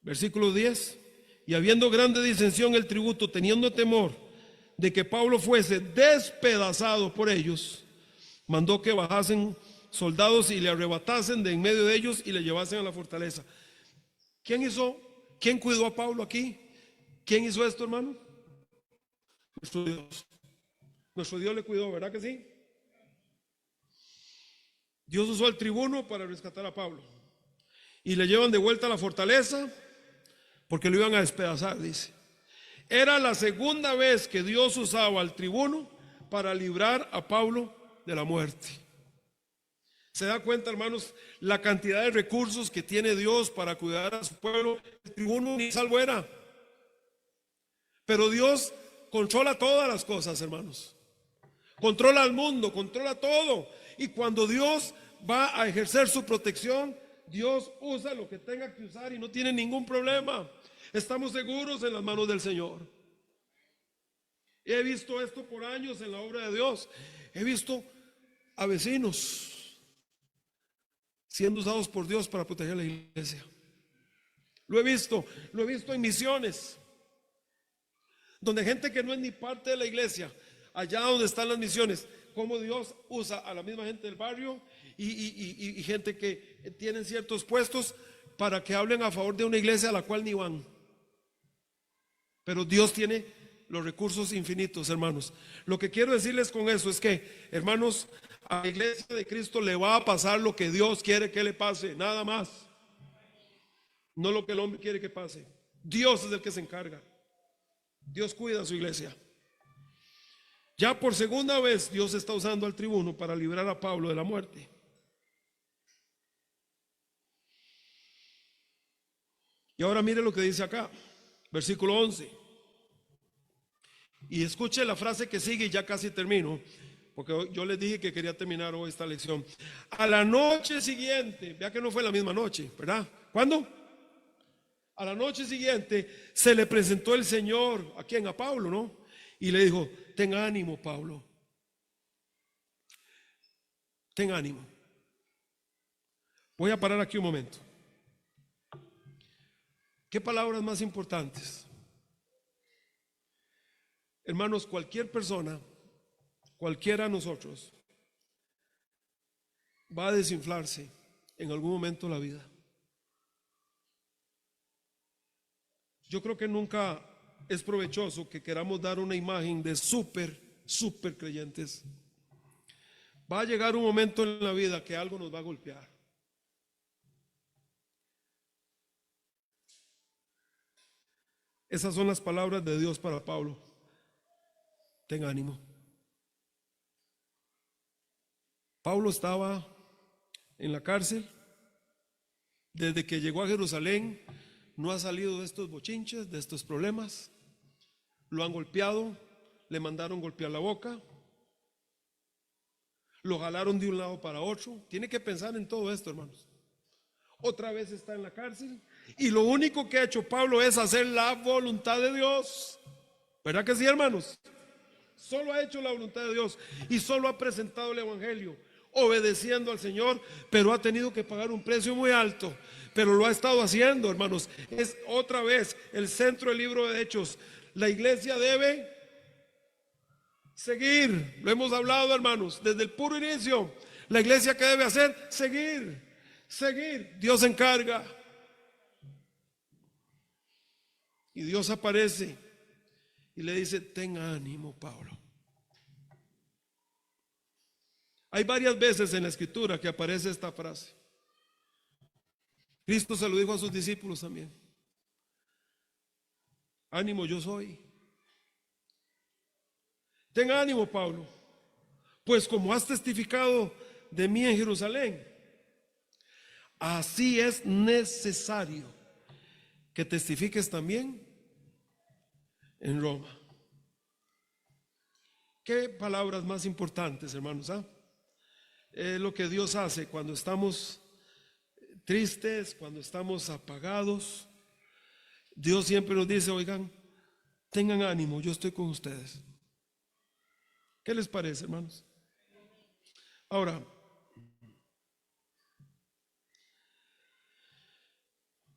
Versículo 10. Y habiendo grande disensión el tributo, teniendo temor de que Pablo fuese despedazado por ellos, mandó que bajasen soldados y le arrebatasen de en medio de ellos y le llevasen a la fortaleza. ¿Quién cuidó a Pablo aquí? ¿Quién hizo esto, hermano? Nuestro Dios. Nuestro Dios le cuidó, ¿verdad que sí? Dios usó al tribuno para rescatar a Pablo y le llevan de vuelta a la fortaleza porque lo iban a despedazar, dice. Era la segunda vez que Dios usaba al tribuno para librar a Pablo de la muerte. ¿Se da cuenta, hermanos, la cantidad de recursos que tiene Dios para cuidar a su pueblo? El tribuno ni salvo era. Pero Dios controla todas las cosas, hermanos. Controla al mundo, controla todo. Y cuando Dios va a ejercer su protección, Dios usa lo que tenga que usar y no tiene ningún problema. Estamos seguros en las manos del Señor. He visto esto por años en la obra de Dios. He visto a vecinos siendo usados por Dios para proteger la iglesia. Lo he visto en misiones, donde gente que no es ni parte de la iglesia, allá donde están las misiones, como Dios usa a la misma gente del barrio y gente que tienen ciertos puestos para que hablen a favor de una iglesia a la cual ni van. Pero Dios tiene los recursos infinitos, hermanos. Lo que quiero decirles con eso es que, hermanos, a la iglesia de Cristo le va a pasar lo que Dios quiere que le pase, nada más. No lo que el hombre quiere que pase. Dios es el que se encarga. Dios cuida a su iglesia. Ya por segunda vez Dios está usando al tribuno para librar a Pablo de la muerte. Y ahora mire lo que dice acá, versículo 11. Y escuche la frase que sigue y ya casi termino, porque yo les dije que quería terminar hoy esta lección. A la noche siguiente, vea que no fue la misma noche, ¿verdad? ¿Cuándo? A la noche siguiente se le presentó el Señor, ¿a quién? A Pablo, ¿no? Y le dijo, ten ánimo, Pablo. Ten ánimo. Voy a parar aquí un momento. ¿Qué palabras más importantes? Hermanos, cualquier persona, cualquiera de nosotros, va a desinflarse en algún momento de la vida. Yo creo que nunca es provechoso que queramos dar una imagen de súper creyentes. Va a llegar un momento en la vida que algo nos va a golpear. Esas son las palabras de Dios para Pablo. Ten ánimo. Pablo estaba en la cárcel. Desde que llegó a Jerusalén, no ha salido de estos bochinches, de estos problemas. Lo han golpeado, le mandaron golpear la boca, lo jalaron de un lado para otro. Tiene que pensar en todo esto, hermanos. otra vez está en la cárcel. Y lo único que ha hecho Pablo es hacer la voluntad de Dios. ¿Verdad que sí, hermanos? Solo ha hecho la voluntad de Dios y solo ha presentado el evangelio, obedeciendo al Señor, pero ha tenido que pagar un precio muy alto. Pero lo ha estado haciendo, hermanos. Es otra vez el centro del libro de Hechos. La iglesia debe seguir. Lo hemos hablado, hermanos, desde el puro inicio. La iglesia, ¿qué debe hacer? Seguir. Seguir. Dios se encarga. Y Dios aparece y le dice: ten ánimo, Pablo. Hay varias veces en la escritura que aparece esta frase. Cristo se lo dijo a sus discípulos también: ánimo, yo soy. Ten ánimo, Pablo, pues como has testificado de mí en Jerusalén, así es necesario que testifiques también en Roma. Qué palabras más importantes, hermanos, ¿ah? Es lo que Dios hace cuando estamos tristes, cuando estamos apagados. Dios siempre nos dice: oigan, tengan ánimo, yo estoy con ustedes. ¿Qué les parece, hermanos? Ahora,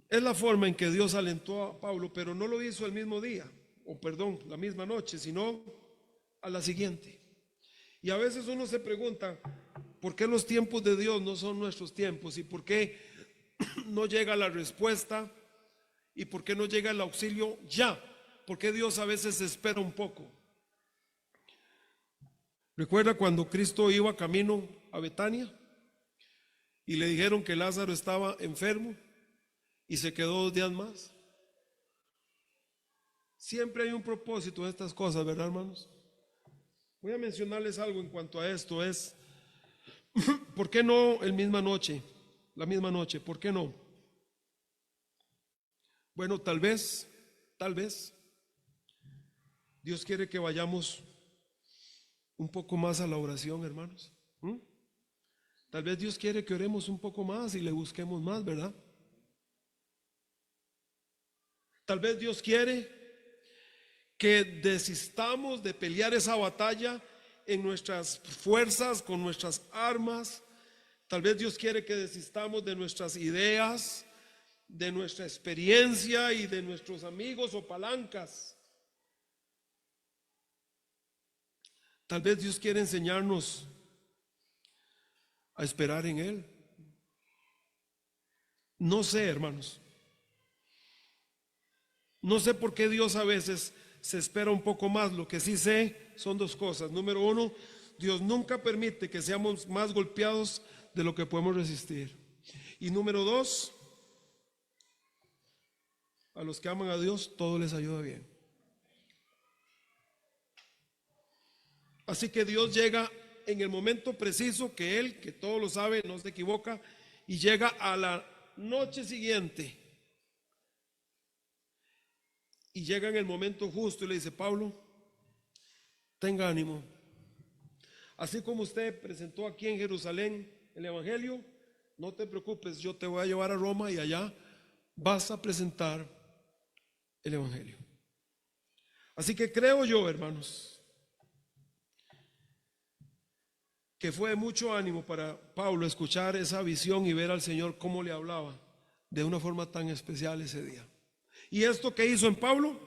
es la forma en que Dios alentó a Pablo, pero no lo hizo el mismo día, o perdón, la misma noche, sino a la siguiente. Y a veces uno se pregunta: ¿por qué los tiempos de Dios no son nuestros tiempos? ¿Y por qué no llega la respuesta? ¿Y por qué no llega el auxilio ya? ¿Por qué Dios a veces espera un poco? ¿Recuerda cuando Cristo iba camino a Betania y le dijeron que Lázaro estaba enfermo y se quedó 2 días más? Siempre hay un propósito de estas cosas, ¿verdad, hermanos? Voy a mencionarles algo en cuanto a esto. Es: ¿por qué no la misma noche? ¿Por qué no? Bueno, tal vez Dios quiere que vayamos un poco más a la oración, hermanos. Tal vez Dios quiere que oremos un poco más y le busquemos más, ¿verdad? Tal vez Dios quiere que desistamos de pelear esa batalla en nuestras fuerzas, con nuestras armas. Tal vez Dios quiere que desistamos de nuestras ideas, de nuestra experiencia y de nuestros amigos o palancas. Tal vez Dios quiere enseñarnos a esperar en Él. No sé, hermanos. No sé por qué Dios a veces se espera un poco más. Lo que sí sé son 2 cosas. Número 1, Dios nunca permite que seamos más golpeados de lo que podemos resistir. Y número 2, a los que aman a Dios todo les ayuda bien. Así que Dios llega en el momento preciso que Él, que todo lo sabe, no se equivoca, y llega a la noche siguiente. Y llega en el momento justo y le dice: Pablo, tenga ánimo. Así como usted presentó aquí en Jerusalén el evangelio, no te preocupes, yo te voy a llevar a Roma y allá vas a presentar el evangelio. Así que creo yo, hermanos, que fue de mucho ánimo para Pablo escuchar esa visión y ver al Señor cómo le hablaba de una forma tan especial ese día. Y esto que hizo en Pablo,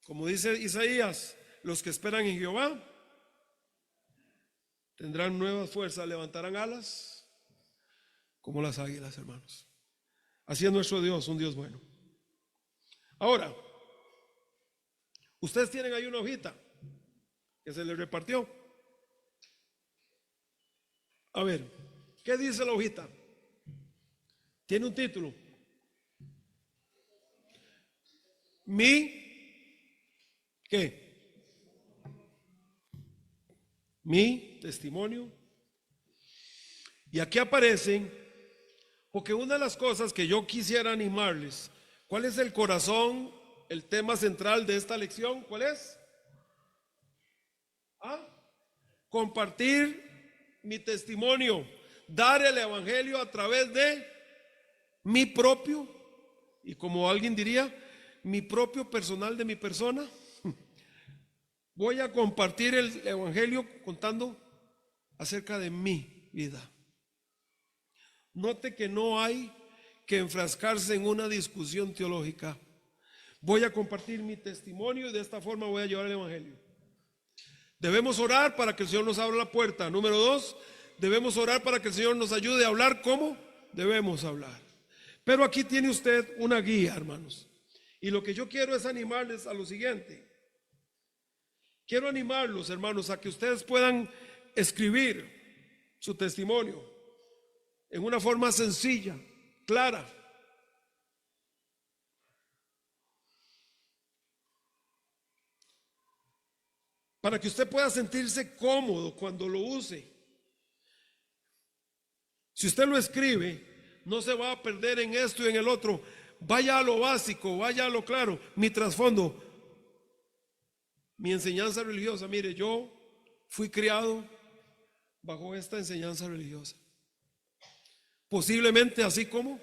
como dice Isaías: los que esperan en Jehová tendrán nuevas fuerzas, levantarán alas como las águilas, hermanos. Así es nuestro Dios, un Dios bueno. Ahora, ustedes tienen ahí una hojita que se les repartió. A ver, ¿qué dice la hojita? Tiene un título: ¿qué? Mi testimonio. Y aquí aparecen, porque una de las cosas que yo quisiera animarles, ¿cuál es el corazón, el tema central de esta lección? ¿Cuál es? Compartir mi testimonio, dar el evangelio a través de mi propio, y como alguien diría, mi propio personal de mi persona. Voy a compartir el evangelio contando acerca de mi vida. Note que no hay que enfrascarse en una discusión teológica. Voy a compartir mi testimonio y de esta forma voy a llevar el evangelio. Debemos orar para que el Señor nos abra la puerta. Número 2, debemos orar para que el Señor nos ayude a hablar como debemos hablar. Pero aquí tiene usted una guía, hermanos. Y lo que yo quiero es animarles a lo siguiente. Quiero animarlos, hermanos, a que ustedes puedan escribir su testimonio en una forma sencilla, clara. Para que usted pueda sentirse cómodo cuando lo use. Si usted lo escribe, no se va a perder en esto y en el otro. Vaya a lo básico, vaya a lo claro. Mi trasfondo, mi enseñanza religiosa. Mire, yo fui criado bajo esta enseñanza religiosa. Posiblemente así como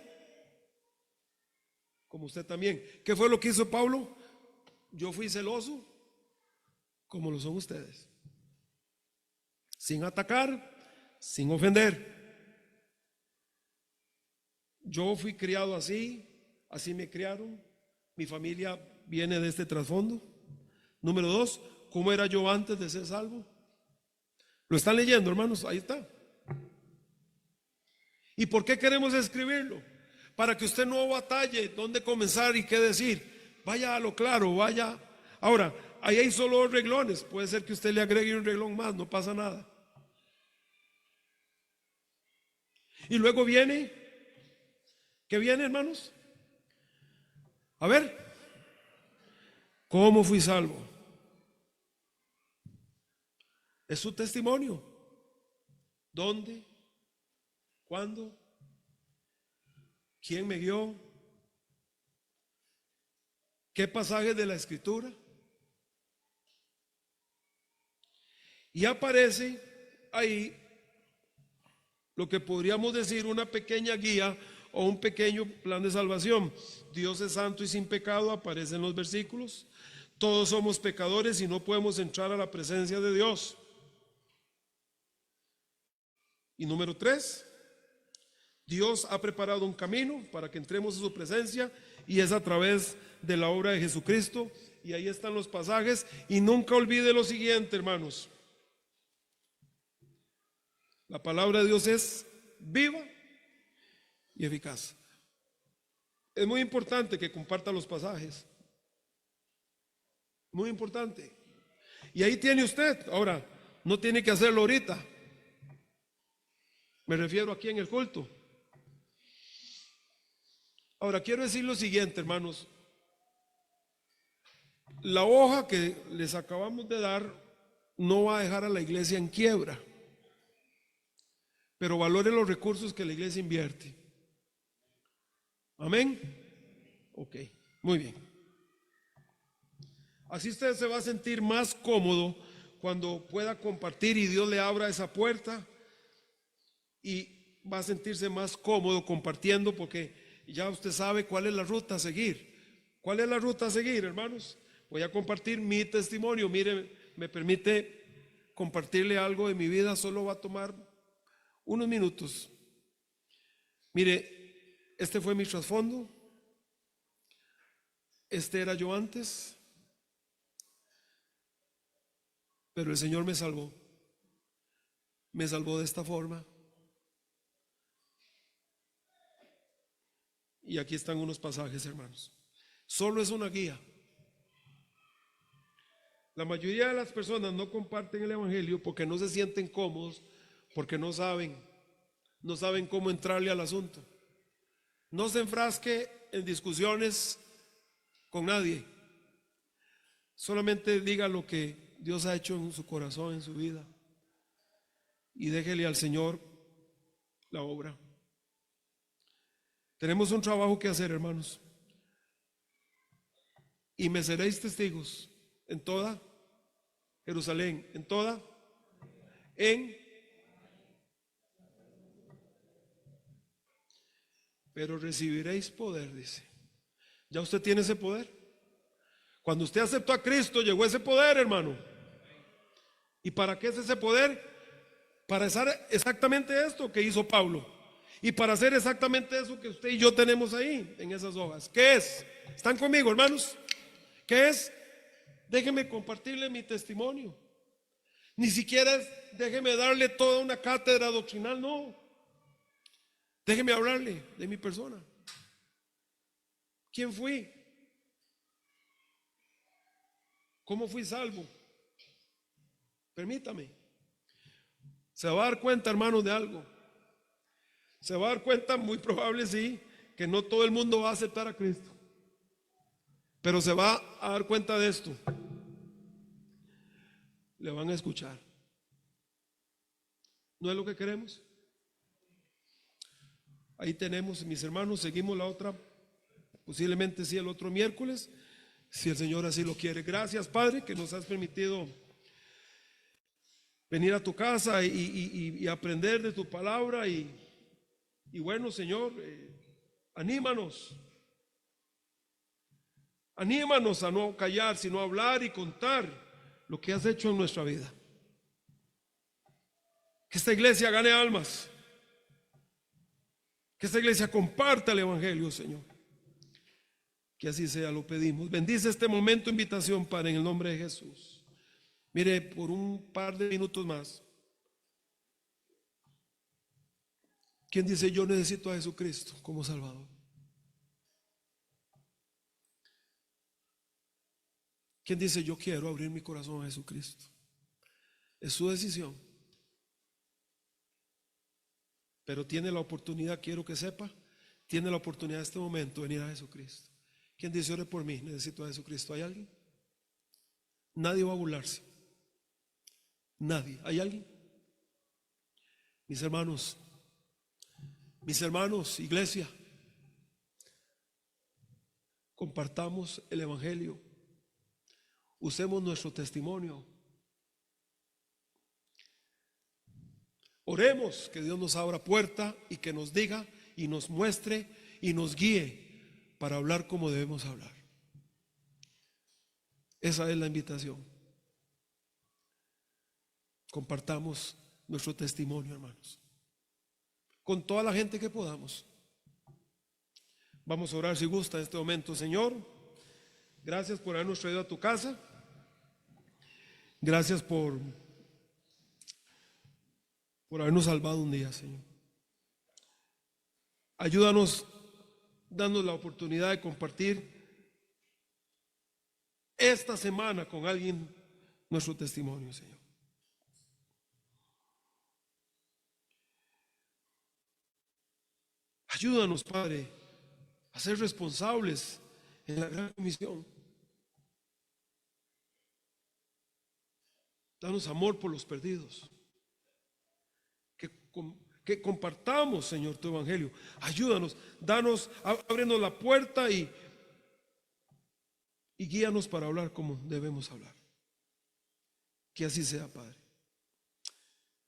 usted también. ¿Qué fue lo que hizo Pablo? Yo fui celoso como lo son ustedes. Sin atacar, sin ofender. Yo fui criado así, así me criaron. Mi familia viene de este trasfondo. Número 2, ¿cómo era yo antes de ser salvo? ¿Lo están leyendo, hermanos? Ahí está. ¿Y por qué queremos escribirlo? Para que usted no batalle dónde comenzar y qué decir. Vaya a lo claro, vaya. Ahora, ahí hay solo 2 reglones. Puede ser que usted le agregue un reglón más, no pasa nada. Y luego viene, ¿qué viene, hermanos? A ver, ¿cómo fui salvo? Es su testimonio. ¿Dónde? ¿Cuándo? ¿Quién me guió? ¿Qué pasajes de la Escritura? Y aparece ahí lo que podríamos decir una pequeña guía o un pequeño plan de salvación. Dios es santo y sin pecado, aparece en los versículos. Todos somos pecadores y no podemos entrar a la presencia de Dios. Y número 3, Dios ha preparado un camino para que entremos a su presencia y es a través de la obra de Jesucristo. Y ahí están los pasajes. Y nunca olvide lo siguiente, hermanos. La palabra de Dios es viva y eficaz. Es muy importante que comparta los pasajes. Muy importante. Y ahí tiene usted. Ahora, no tiene que hacerlo ahorita. Me refiero aquí en el culto. Ahora, quiero decir lo siguiente, hermanos. La hoja que les acabamos de dar no va a dejar a la iglesia en quiebra. Pero valore los recursos que la iglesia invierte. Amén. Ok, muy bien. Así usted se va a sentir más cómodo cuando pueda compartir y Dios le abra esa puerta, y va a sentirse más cómodo compartiendo porque ya usted sabe cuál es la ruta a seguir. ¿Cuál es la ruta a seguir, hermanos? Voy a compartir mi testimonio. Mire, me permite compartirle algo de mi vida, solo va a tomar unos minutos. Mire, este fue mi trasfondo. Este era yo antes. Pero el Señor me salvó. Me salvó de esta forma. Y aquí están unos pasajes, hermanos. Solo es una guía. La mayoría de las personas no comparten el evangelio porque no se sienten cómodos, porque no saben cómo entrarle al asunto. No se enfrasque en discusiones con nadie. Solamente diga lo que Dios ha hecho en su corazón, en su vida, y déjele al Señor la obra. Tenemos un trabajo que hacer, hermanos. Y me seréis testigos en toda Jerusalén, pero recibiréis poder, dice. Ya usted tiene ese poder. Cuando usted aceptó a Cristo, llegó ese poder, hermano. ¿Y para qué es ese poder? Para hacer exactamente esto que hizo Pablo. Y para hacer exactamente eso que usted y yo tenemos ahí, en esas hojas. ¿Qué es? ¿Están conmigo, hermanos? ¿Qué es? Déjeme compartirle mi testimonio. Ni siquiera es déjeme darle toda una cátedra doctrinal, no. Déjeme hablarle de mi persona. ¿Quién fui? ¿Cómo fui salvo? Permítame. Se va a dar cuenta, hermano, de algo. Se va a dar cuenta, muy probable sí, que no todo el mundo va a aceptar a Cristo. Pero se va a dar cuenta de esto. Le van a escuchar. ¿No es lo que queremos? Ahí tenemos, mis hermanos, seguimos la otra, posiblemente sí el otro miércoles, si el Señor así lo quiere. Gracias, Padre, que nos has permitido venir a tu casa y aprender de tu palabra. Y bueno, Señor, anímanos. Anímanos a no callar, sino a hablar y contar lo que has hecho en nuestra vida. Que esta iglesia gane almas. Que esta iglesia comparta el evangelio, Señor. Que así sea, lo pedimos. Bendice este momento, invitación, Padre, en el nombre de Jesús. Mire, por un par de minutos más. ¿Quién dice yo necesito a Jesucristo como Salvador? ¿Quién dice yo quiero abrir mi corazón a Jesucristo? Es su decisión. Pero tiene la oportunidad, quiero que sepa, tiene la oportunidad en este momento de venir a Jesucristo. ¿Quién dice ore por mí? Necesito a Jesucristo. ¿Hay alguien? Nadie va a burlarse. Nadie. ¿Hay alguien? Mis hermanos, iglesia, compartamos el evangelio. Usemos nuestro testimonio. Oremos que Dios nos abra puerta y que nos diga y nos muestre y nos guíe para hablar como debemos hablar. Esa es la invitación. Compartamos nuestro testimonio, hermanos, con toda la gente que podamos. Vamos a orar si gusta en este momento. Señor, gracias por habernos traído a tu casa. Gracias por habernos salvado un día, Señor. Ayúdanos, danos la oportunidad de compartir esta semana con alguien nuestro testimonio, Señor. Ayúdanos, Padre, a ser responsables en la gran comisión. Danos amor por los perdidos. Que compartamos, Señor, tu evangelio. Ayúdanos, danos, ábrenos la puerta y guíanos para hablar como debemos hablar. Que así sea, Padre.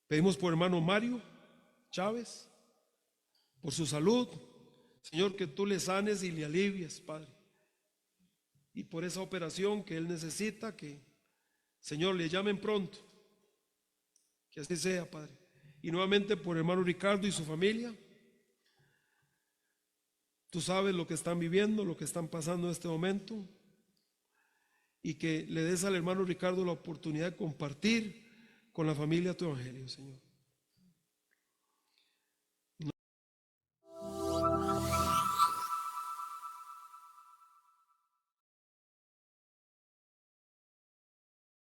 Pedimos por hermano Mario Chávez, por su salud, Señor, que tú le sanes y le alivies, Padre. Y por esa operación que él necesita, que, Señor, le llamen pronto. Que así sea, Padre. Y nuevamente por hermano Ricardo y su familia. Tú sabes lo que están viviendo, lo que están pasando en este momento. Y que le des al hermano Ricardo la oportunidad de compartir con la familia tu evangelio, Señor.